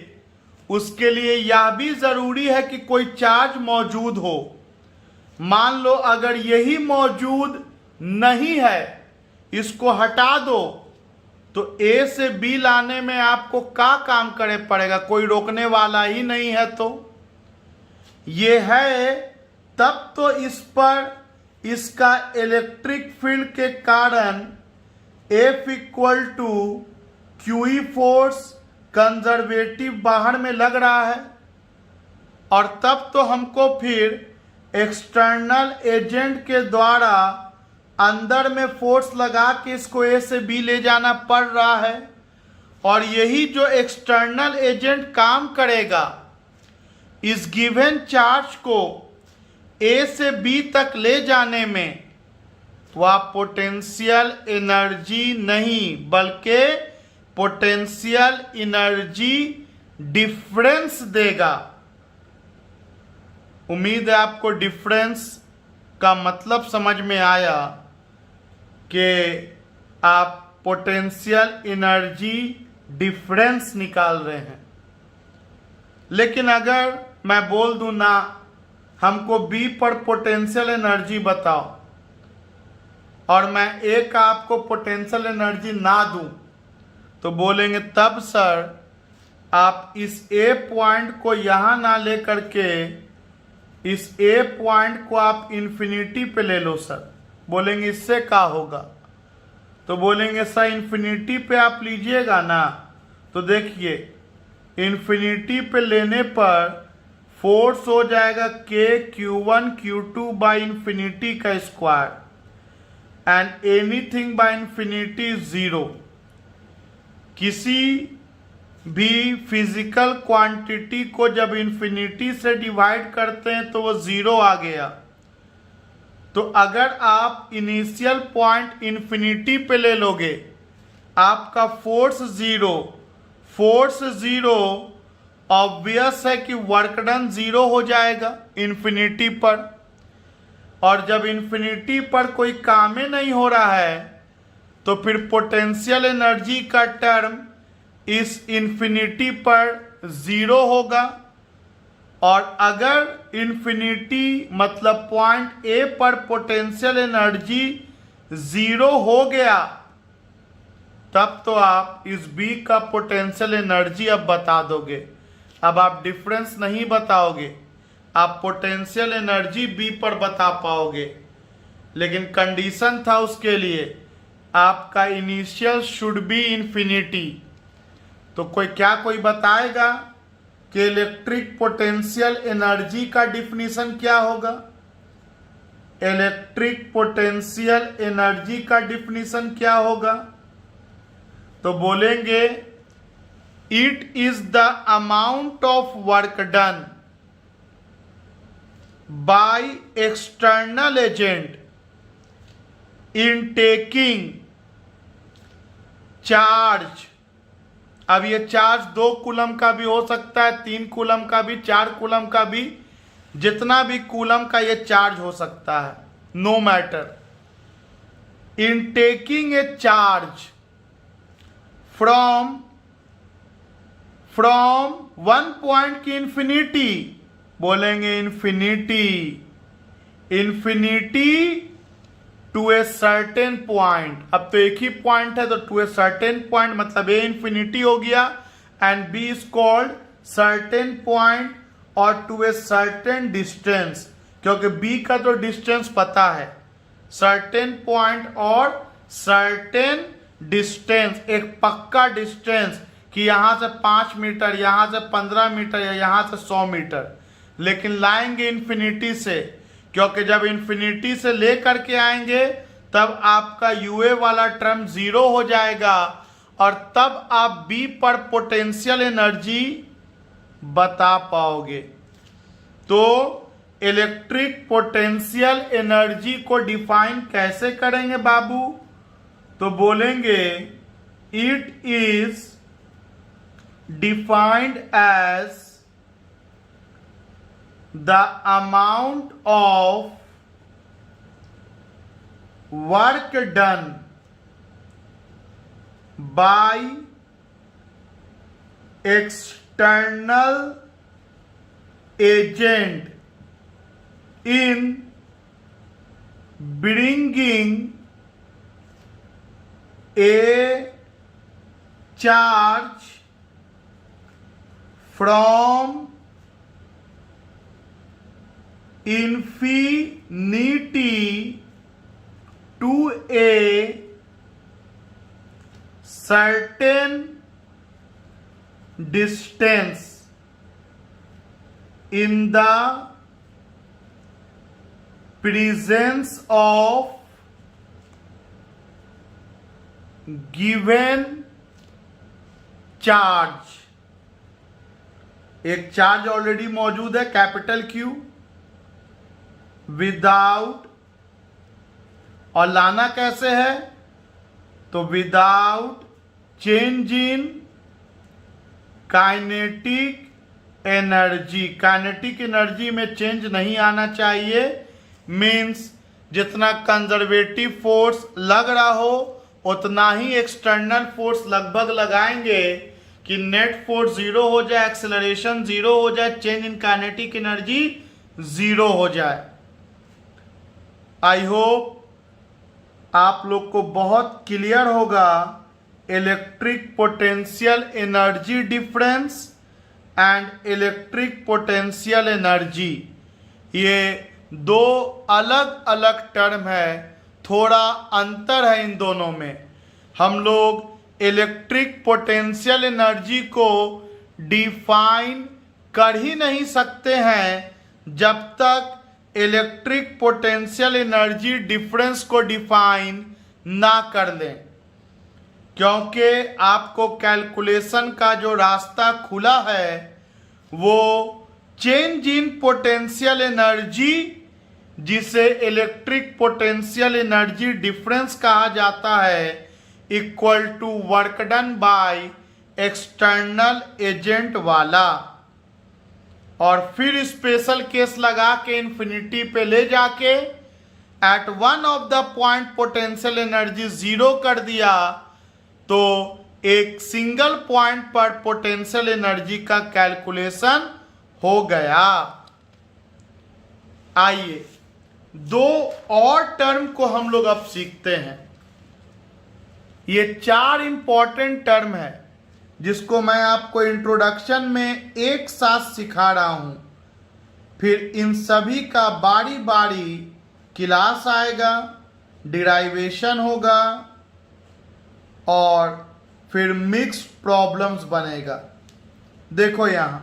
उसके लिए यह भी जरूरी है कि कोई चार्ज मौजूद हो। मान लो अगर यही मौजूद नहीं है, इसको हटा दो, तो ए से बी लाने में आपको क्या काम करे पड़ेगा? कोई रोकने वाला ही नहीं है। तो ये है, तब तो इस पर इसका इलेक्ट्रिक फील्ड के कारण F equal to qE force conservative बाहर में लग रहा है। और तब तो हमको फिर एक्सटर्नल एजेंट के द्वारा अंदर में फोर्स लगा के इसको ए से बी ले जाना पड़ रहा है। और यही जो एक्सटर्नल एजेंट काम करेगा इस गिवन चार्ज को ए से बी तक ले जाने में, वह पोटेंशियल एनर्जी नहीं बल्कि पोटेंशियल एनर्जी डिफरेंस देगा। उम्मीद है आपको डिफरेंस का मतलब समझ में आया कि आप पोटेंशियल एनर्जी डिफरेंस निकाल रहे हैं। लेकिन अगर मैं बोल दूं ना, हमको बी पर पोटेंशियल एनर्जी बताओ, और मैं ए का आपको पोटेंशियल एनर्जी ना दूं, तो बोलेंगे तब सर आप इस ए पॉइंट को यहां ना लेकर के इस ए पॉइंट को आप इन्फिनिटी पे ले लो सर। बोलेंगे इससे क्या होगा? तो बोलेंगे सर इन्फिनिटी पे आप लीजिएगा ना, तो देखिए इन्फिनिटी पे लेने पर फोर्स हो जाएगा k q1 q2 by infinity का square and anything by infinity zero. किसी भी फिजिकल क्वांटिटी को जब इन्फिनिटी से डिवाइड करते हैं तो वो जीरो आ गया। तो अगर आप इनिशियल पॉइंट इन्फिनिटी पे ले लोगे, आपका फोर्स जीरो, ऑब्वियस है कि वर्क डन जीरो हो जाएगा इन्फिनिटी पर। और जब इन्फिनिटी पर कोई काम ही नहीं हो रहा है तो फिर पोटेंशियल एनर्जी का टर्म इस इन्फिनिटी पर जीरो होगा। और अगर इन्फिनिटी मतलब पॉइंट ए पर पोटेंशियल एनर्जी जीरो हो गया तब तो आप इस बी का पोटेंशियल एनर्जी अब बता दोगे। अब आप डिफरेंस नहीं बताओगे, आप पोटेंशियल एनर्जी बी पर बता पाओगे। लेकिन कंडीशन था उसके लिए आपका इनिशियल शुड बी इन्फिनिटी। तो कोई बताएगा कि इलेक्ट्रिक पोटेंशियल एनर्जी का डिफिनीशन क्या होगा? इलेक्ट्रिक पोटेंशियल एनर्जी का डिफिनीशन क्या होगा? तो बोलेंगे it is the amount of work done by external agent in taking charge. अब ये चार्ज 2 कूलम का भी हो सकता है, 3 कूलम का भी, 4 कूलम का भी, जितना भी कूलम का ये चार्ज हो सकता है, no matter. In taking a charge from one point की इन्फिनिटी, बोलेंगे infinity to a certain point. अब तो एक ही पॉइंट है तो टू ए सर्टेन पॉइंट मतलब ए इन्फिनिटी हो गया and B is called certain point और टू ए सर्टेन डिस्टेंस, क्योंकि बी का तो डिस्टेंस पता है। सर्टेन पॉइंट और सर्टेन डिस्टेंस, एक पक्का डिस्टेंस कि यहां से 5 मीटर, यहां से 15 मीटर या यहां से 100 मीटर। लेकिन लाएंगे इन्फिनिटी से, क्योंकि जब इन्फिनिटी से लेकर के आएंगे तब आपका यूए वाला टर्म जीरो हो जाएगा और तब आप बी पर पोटेंशियल एनर्जी बता पाओगे। तो इलेक्ट्रिक पोटेंशियल एनर्जी को डिफाइन कैसे करेंगे बाबू? तो बोलेंगे it is defined as the amount of work done by external agent in bringing a charge from infinity to a certain distance in the presence of given charge। एक चार्ज ऑलरेडी मौजूद है कैपिटल क्यू, विदाउट, और लाना कैसे है? तो without change in kinetic energy. Kinetic energy में चेंज नहीं आना चाहिए, मीन्स जितना कंजर्वेटिव फोर्स लग रहा हो उतना ही एक्सटर्नल फोर्स लगभग लगाएंगे कि नेट फोर्स जीरो हो जाए, एक्सेलरेशन जीरो हो जाए, change in kinetic energy zero हो जाए। आई होप आप लोग को बहुत क्लियर होगा electric potential energy difference and electric potential energy, ये दो अलग अलग टर्म है, थोड़ा अंतर है इन दोनों में। हम लोग इलेक्ट्रिक पोटेंशियल एनर्जी को डिफाइन कर ही नहीं सकते हैं जब तक इलेक्ट्रिक पोटेंशियल एनर्जी डिफरेंस को डिफाइन ना कर लें, क्योंकि आपको कैलकुलेशन का जो रास्ता खुला है वो चेंज इन पोटेंशियल एनर्जी, जिसे इलेक्ट्रिक पोटेंशियल एनर्जी डिफरेंस कहा जाता है, equal to work done by external agent वाला। और फिर स्पेशल केस लगा के इन्फिनिटी पे ले जाके at one of the point potential energy zero कर दिया, तो एक सिंगल पॉइंट पर पोटेंशियल एनर्जी का कैलकुलेशन हो गया। आइए दो और टर्म को हम लोग अब सीखते हैं। ये चार इंपॉर्टेंट टर्म है जिसको मैं आपको इंट्रोडक्शन में एक साथ सिखा रहा हूं, फिर इन सभी का बारी बारी क्लास आएगा, डिराइवेशन होगा और फिर मिक्स प्रॉब्लम्स बनेगा। देखो यहां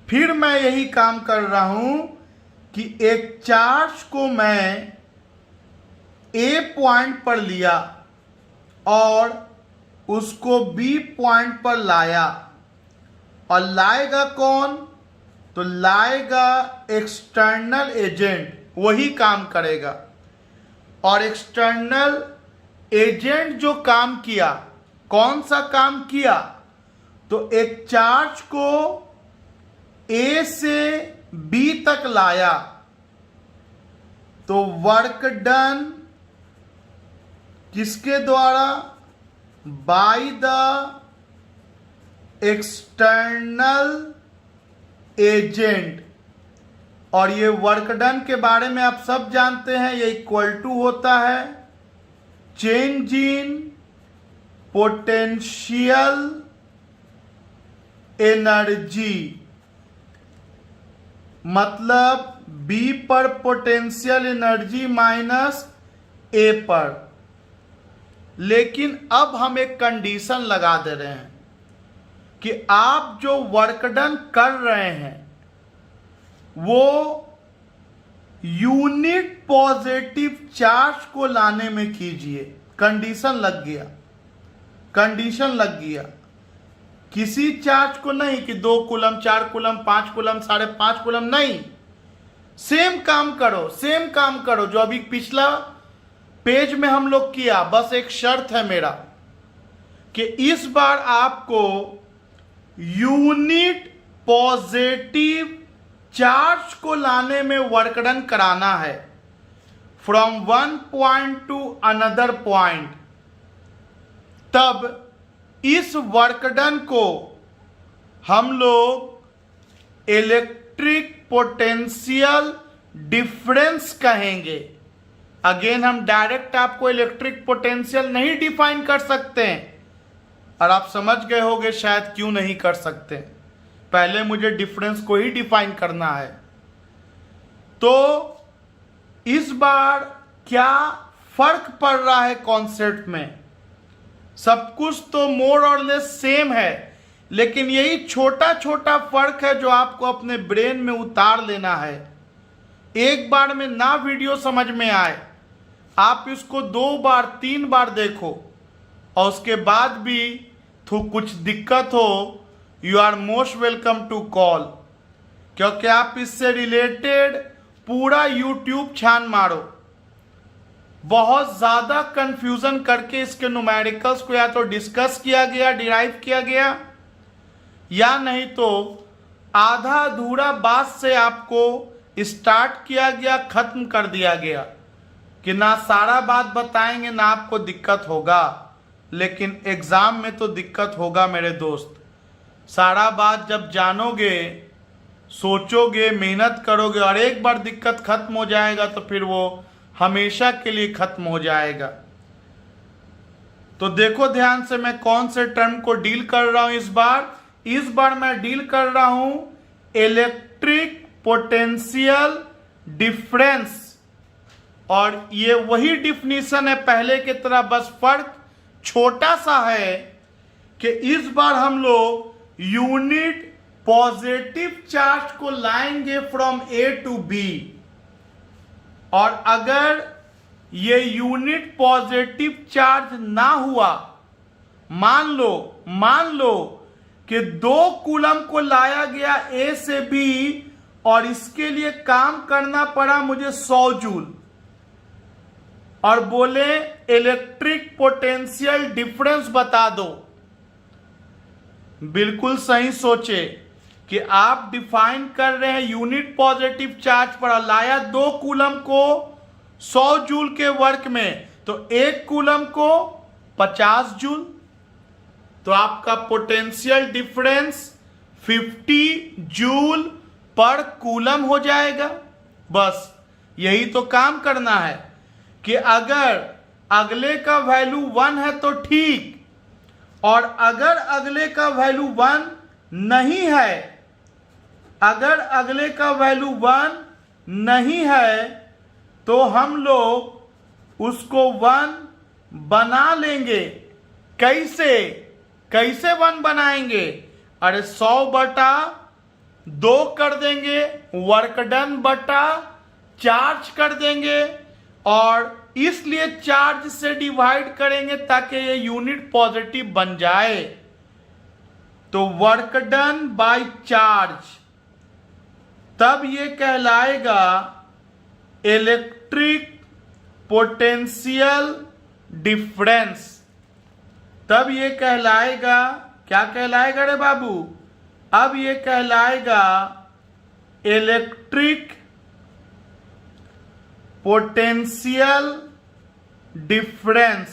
फिर मैं यही काम कर रहा हूं कि एक चार्ज को मैं ए पॉइंट पर लिया और उसको बी पॉइंट पर लाया, और लाएगा कौन? तो लाएगा एक्सटर्नल एजेंट, वही काम करेगा। और एक्सटर्नल एजेंट जो काम किया, कौन सा काम किया? तो एक चार्ज को ए से बी तक लाया, तो वर्क डन किसके द्वारा? Bye the external agent. और ये वर्क डन के बारे में आप सब जानते हैं, ये इक्वल टू होता है चेंज इन पोटेंशियल एनर्जी, मतलब B पर पोटेंशियल एनर्जी माइनस A पर। लेकिन अब हम एक कंडीशन लगा दे रहे हैं कि आप जो वर्क डन कर रहे हैं वो यूनिट पॉजिटिव चार्ज को लाने में कीजिए। कंडीशन लग गया, कंडीशन लग गया। किसी चार्ज को नहीं कि 2 कूलम 4 कूलम 5 कूलम 5.5 कूलम, नहीं। सेम काम करो, सेम काम करो जो अभी पिछला पेज में हम लोग किया। बस एक शर्त है मेरा कि इस बार आपको यूनिट पॉजिटिव चार्ज को लाने में वर्क डन कराना है from one point two another point. तब इस वर्क डन को हम लोग इलेक्ट्रिक पोटेंशियल डिफरेंस कहेंगे। अगेन हम डायरेक्ट आपको इलेक्ट्रिक पोटेंशियल नहीं डिफाइन कर सकते हैं, और आप समझ गए होंगे शायद क्यों नहीं कर सकते। पहले मुझे डिफरेंस को ही डिफाइन करना है। तो इस बार क्या फर्क पड़ रहा है कॉन्सेप्ट में? सब कुछ तो मोर और लेस सेम है, लेकिन यही छोटा छोटा फर्क है जो आपको अपने ब्रेन में उतार लेना है। एक बार में ना वीडियो समझ में आए, आप इसको 2 बार 3 बार देखो, और उसके बाद भी तो कुछ दिक्कत हो, you are most welcome to call, क्योंकि आप इससे रिलेटेड पूरा यूट्यूब छान मारो। बहुत ज़्यादा कंफ्यूजन करके इसके न्यूमेरिकल्स को या तो डिस्कस किया गया, डिराइव किया गया, या नहीं तो आधा अधूरा बात से आपको स्टार्ट किया गया, खत्म कर दिया गया कि ना सारा बात बताएंगे ना आपको दिक्कत होगा। लेकिन एग्ज़ाम में तो दिक्कत होगा मेरे दोस्त। सारा बात जब जानोगे, सोचोगे, मेहनत करोगे और एक बार दिक्कत खत्म हो जाएगा तो फिर वो हमेशा के लिए खत्म हो जाएगा। तो देखो ध्यान से मैं कौन से टर्म को डील कर रहा हूं इस बार मैं डील कर रहा हूं इलेक्ट्रिक पोटेंशियल डिफरेंस। और ये वही डिफिनीशन है पहले की तरह, बस फर्क छोटा सा है कि इस बार हम लोग यूनिट पॉजिटिव चार्ज को लाएंगे फ्रॉम ए टू बी। और अगर ये यूनिट पॉजिटिव चार्ज ना हुआ, मान लो कि 2 कूलम को लाया गया ए से बी और इसके लिए काम करना पड़ा मुझे 100 जूल, और बोले इलेक्ट्रिक पोटेंशियल डिफरेंस बता दो। बिल्कुल सही सोचे कि आप डिफाइन कर रहे हैं यूनिट पॉजिटिव चार्ज पर, लाया 2 कूलम को 100 जूल के वर्क में, तो 1 कूलम को 50 जूल, तो आपका पोटेंशियल डिफरेंस 50 जूल पर कूलम हो जाएगा। बस यही तो काम करना है कि अगर अगले का वैल्यू 1 है तो ठीक, और अगर अगले का वैल्यू 1 नहीं है, अगर अगले का वैल्यू 1 नहीं है तो हम लोग उसको 1 बना लेंगे। कैसे 1 बनाएंगे? अरे 100 बटा 2 कर देंगे, वर्क डन बटा चार्ज कर देंगे, और इसलिए चार्ज से डिवाइड करेंगे ताकि ये यूनिट पॉजिटिव बन जाए। तो वर्क डन बाय चार्ज, तब ये कहलाएगा इलेक्ट्रिक पोटेंशियल डिफरेंस। तब ये कहलाएगा, क्या कहलाएगा रे बाबू? अब ये कहलाएगा इलेक्ट्रिक पोटेंशियल डिफरेंस।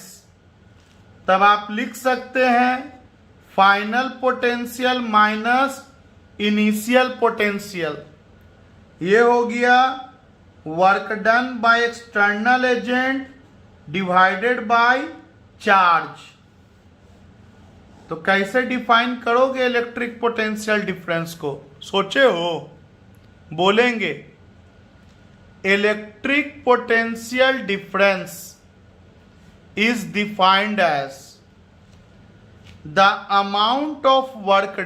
तब आप लिख सकते हैं final potential minus initial potential. ये हो गया work done by external agent divided by charge. तो कैसे डिफाइन करोगे इलेक्ट्रिक पोटेंशियल डिफरेंस को? सोचे हो? बोलेंगे electric potential difference is defined as the amount of work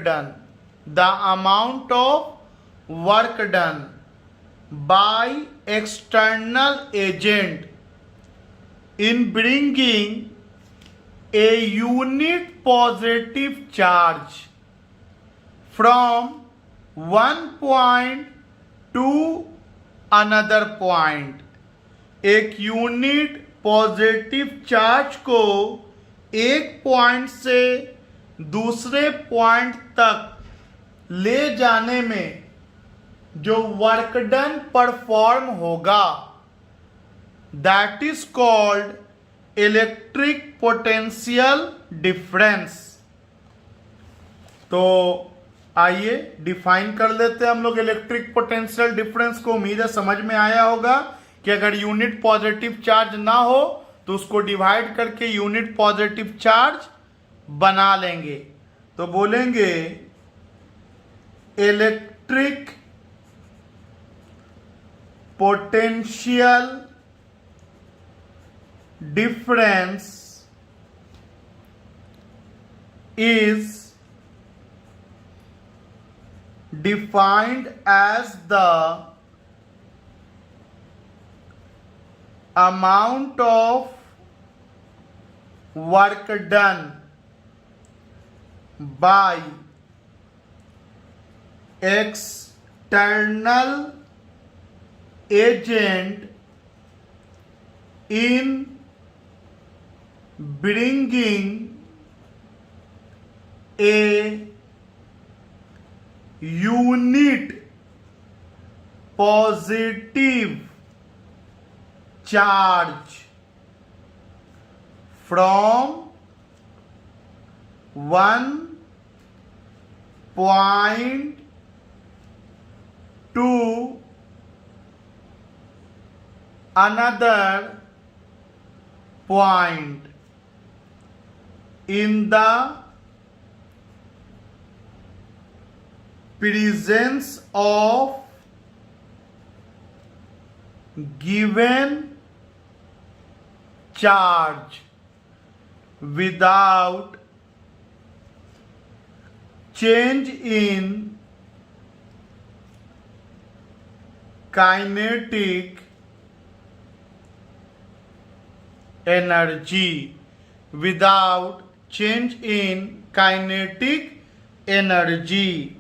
done by external agent in bringing a unit positive charge from one point to another point। एक यूनिट पॉजिटिव चार्ज को एक पॉइंट से दूसरे पॉइंट तक ले जाने में जो वर्क डन परफॉर्म होगा, that is called electric potential difference. तो आइए डिफाइन कर लेते हैं हम लोग इलेक्ट्रिक पोटेंशियल डिफरेंस को। उम्मीद है समझ में आया होगा कि अगर यूनिट पॉजिटिव चार्ज ना हो तो उसको डिवाइड करके यूनिट पॉजिटिव चार्ज बना लेंगे। तो बोलेंगे electric potential difference is defined as the amount of work done by external agent in bringing a unit positive charge from one point to another point। in the presence of given charge without change in kinetic energy, without change in kinetic energy।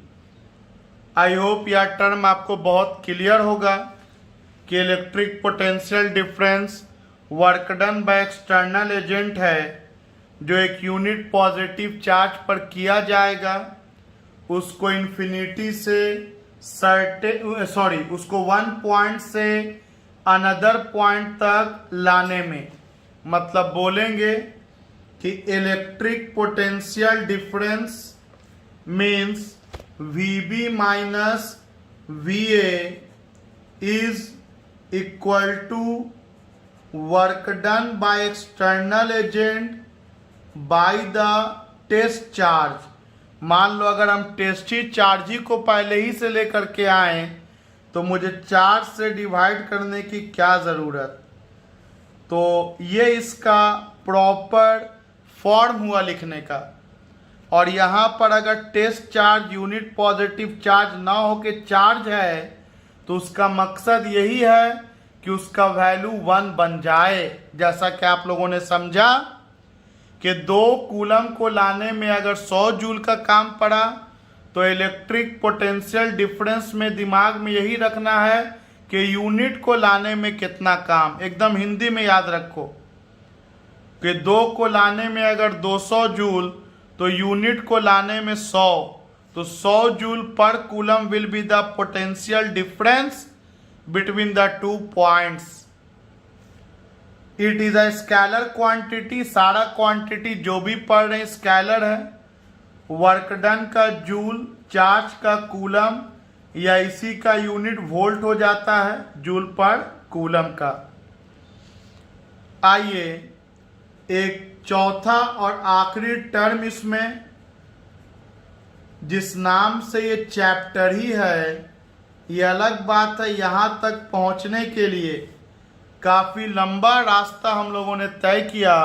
I hope यह टर्म आपको बहुत क्लियर होगा कि electric potential difference work done by external agent है जो एक यूनिट पॉजिटिव चार्ज पर किया जाएगा, उसको इन्फिनिटी से उसको वन पॉइंट से अनदर पॉइंट तक लाने में, मतलब बोलेंगे कि electric potential difference means VB minus VA is equal to work done by external agent by the test charge. मान लो अगर हम टेस्ट ही चार्ज ही को पहले ही से लेकर के आए तो मुझे चार्ज से डिवाइड करने की क्या ज़रूरत। तो ये इसका प्रॉपर फॉर्म हुआ लिखने का। और यहाँ पर अगर test charge unit positive charge ना हो के चार्ज है तो उसका मकसद यही है कि उसका वैल्यू 1 बन जाए। जैसा कि आप लोगों ने समझा कि 2 कूलम को लाने में अगर 100 जूल का काम पड़ा तो इलेक्ट्रिक पोटेंशियल डिफरेंस में दिमाग में यही रखना है कि यूनिट को लाने में कितना काम, एकदम हिंदी में याद रखो कि 2 को लाने में अगर 200 जूल तो यूनिट को लाने में 100, तो 100 जूल पर coulomb will be the potential difference between the 2 points. It is a scalar quantity, सारा क्वांटिटी जो भी पढ़ रहे हैं स्केलर है। वर्क डन का जूल, चार्ज का कूलम या इसी का यूनिट वोल्ट हो जाता है जूल पर कूलम का। आइए एक चौथा और आखिरी टर्म इसमें, जिस नाम से ये चैप्टर ही है, ये अलग बात है, यहाँ तक पहुँचने के लिए काफ़ी लंबा रास्ता हम लोगों ने तय किया।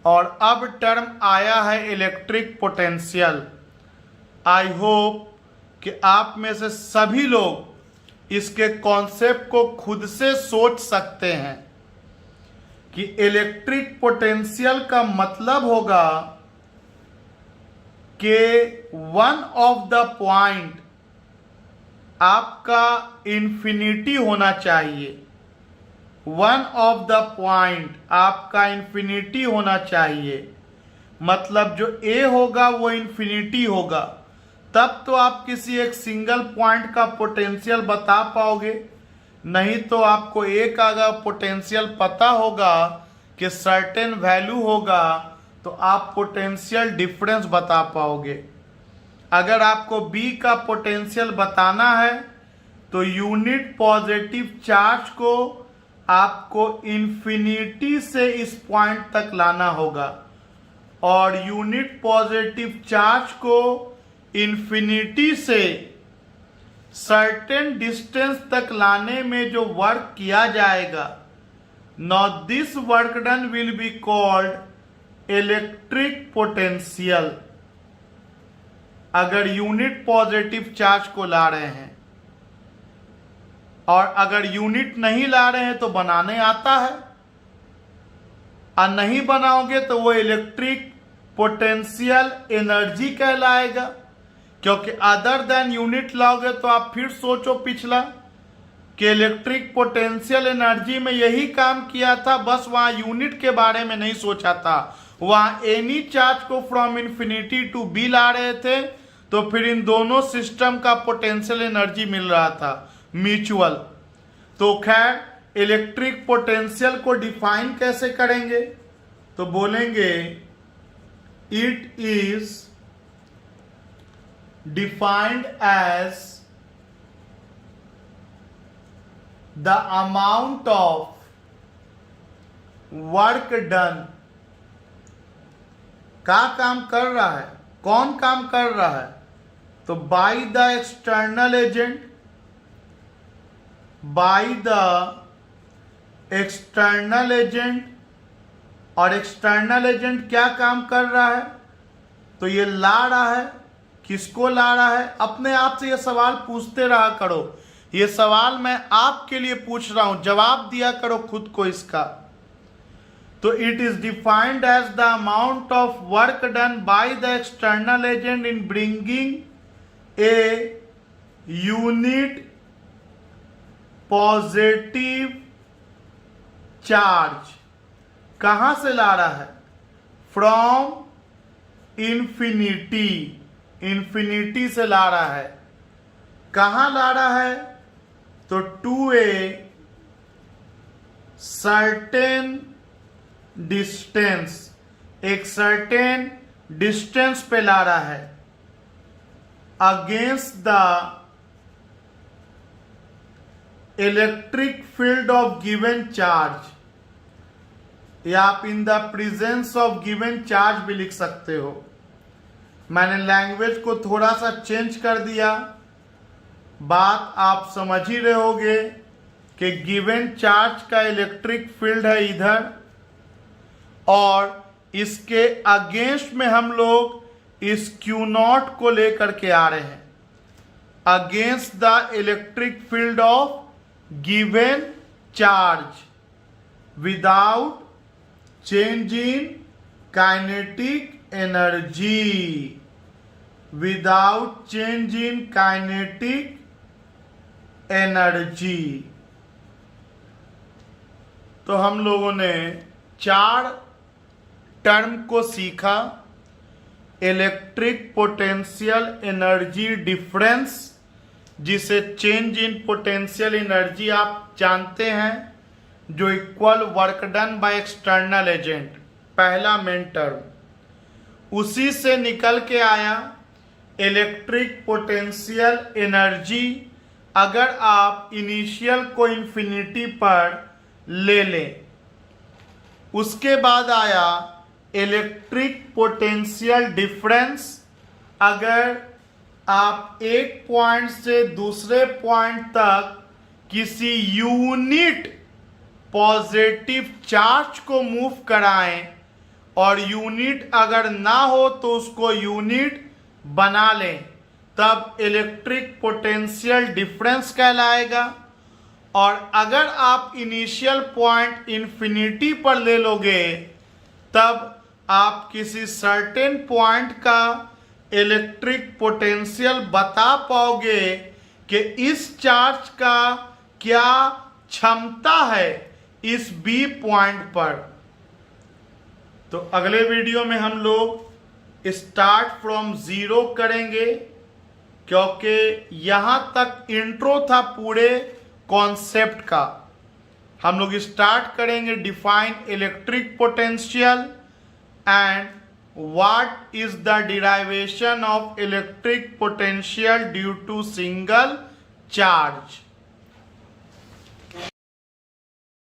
और अब टर्म आया है इलेक्ट्रिक पोटेंशियल। आई होप कि आप में से सभी लोग इसके कॉन्सेप्ट को खुद से सोच सकते हैं कि इलेक्ट्रिक पोटेंशियल का मतलब होगा कि वन ऑफ द पॉइंट आपका इन्फिनिटी होना चाहिए, वन ऑफ द पॉइंट आपका इन्फिनिटी होना चाहिए। मतलब जो ए होगा वो इन्फिनिटी होगा, तब तो आप किसी एक सिंगल पॉइंट का पोटेंशियल बता पाओगे। नहीं तो आपको एक अगर पोटेंशियल पता होगा कि सर्टेन वैल्यू होगा तो आप पोटेंशियल डिफरेंस बता पाओगे। अगर आपको बी का पोटेंशियल बताना है तो यूनिट पॉजिटिव चार्ज को आपको इन्फिनिटी से इस पॉइंट तक लाना होगा, और यूनिट पॉजिटिव चार्ज को इन्फिनिटी से सर्टेन डिस्टेंस तक लाने में जो वर्क किया जाएगा, now this work done will be called electric potential. अगर यूनिट पॉजिटिव चार्ज को ला रहे हैं, और अगर यूनिट नहीं ला रहे हैं तो बनाने आता है, और नहीं बनाओगे तो वो इलेक्ट्रिक पोटेंशियल एनर्जी कहलाएगा। क्योंकि अदर देन यूनिट लाओगे तो आप फिर सोचो पिछला कि इलेक्ट्रिक पोटेंशियल एनर्जी में यही काम किया था, बस वहां यूनिट के बारे में नहीं सोचा था, वहां एनी चार्ज को फ्रॉम इन्फिनिटी टू बी ला रहे थे, तो फिर इन दोनों सिस्टम का पोटेंशियल एनर्जी मिल रहा था म्यूचुअल। तो खैर इलेक्ट्रिक पोटेंशियल को डिफाइन कैसे करेंगे, तो बोलेंगे it is defined as the amount of work done का काम कर रहा है, कौन काम कर रहा है? तो bye the external agent, by the external agent. और एक्सटर्नल एजेंट क्या काम कर रहा है? तो ये ला रहा है, किसको ला रहा है? अपने आप से ये सवाल पूछते रहा करो। ये सवाल मैं आपके लिए पूछ रहा हूं, जवाब दिया करो खुद को इसका। तो it is defined as the amount of work done by the external agent in bringing a unit positive charge. कहां से ला रहा है? फ्रॉम इंफिनिटी, इंफिनिटी से ला रहा है। कहां ला रहा है? तो टू ए सर्टेन डिस्टेंस, एक सर्टेन डिस्टेंस पे ला रहा है, against the electric field of given charge, या आप in the presence of given charge भी लिख सकते हो। मैंने लैंग्वेज को थोड़ा सा चेंज कर दिया, बात आप समझ ही रहे होगे कि गिवन चार्ज का इलेक्ट्रिक फील्ड है इधर, और इसके अगेंस्ट में हम लोग इस Q0 को लेकर के आ रहे हैं, against the electric field of given charge without change in kinetic energy, without change in kinetic energy. तो हम लोगों ने 4 टर्म को सीखा। इलेक्ट्रिक पोटेंशियल एनर्जी डिफरेंस, जिसे चेंज इन पोटेंशियल एनर्जी आप जानते हैं, जो equal work done by external agent, पहला मेन टर्म। उसी से निकल के आया इलेक्ट्रिक पोटेंशियल एनर्जी, अगर आप इनिशियल को इंफिनिटी पर ले लें। उसके बाद आया इलेक्ट्रिक पोटेंशियल डिफरेंस, अगर आप एक पॉइंट से दूसरे पॉइंट तक किसी यूनिट पॉजिटिव चार्ज को मूव कराएं, और यूनिट अगर ना हो तो उसको यूनिट बना लें, तब इलेक्ट्रिक पोटेंशियल डिफरेंस कहलाएगा। और अगर आप इनिशियल पॉइंट इंफिनिटी पर ले लोगे, तब आप किसी सर्टेन पॉइंट का इलेक्ट्रिक पोटेंशियल बता पाओगे कि इस चार्ज का क्या क्षमता है इस बी पॉइंट पर। तो अगले वीडियो में हम लोग स्टार्ट फ्रॉम 0 करेंगे, क्योंकि यहां तक इंट्रो था पूरे कॉन्सेप्ट का। हम लोग स्टार्ट करेंगे define electric potential and what is the derivation of electric potential due to single charge.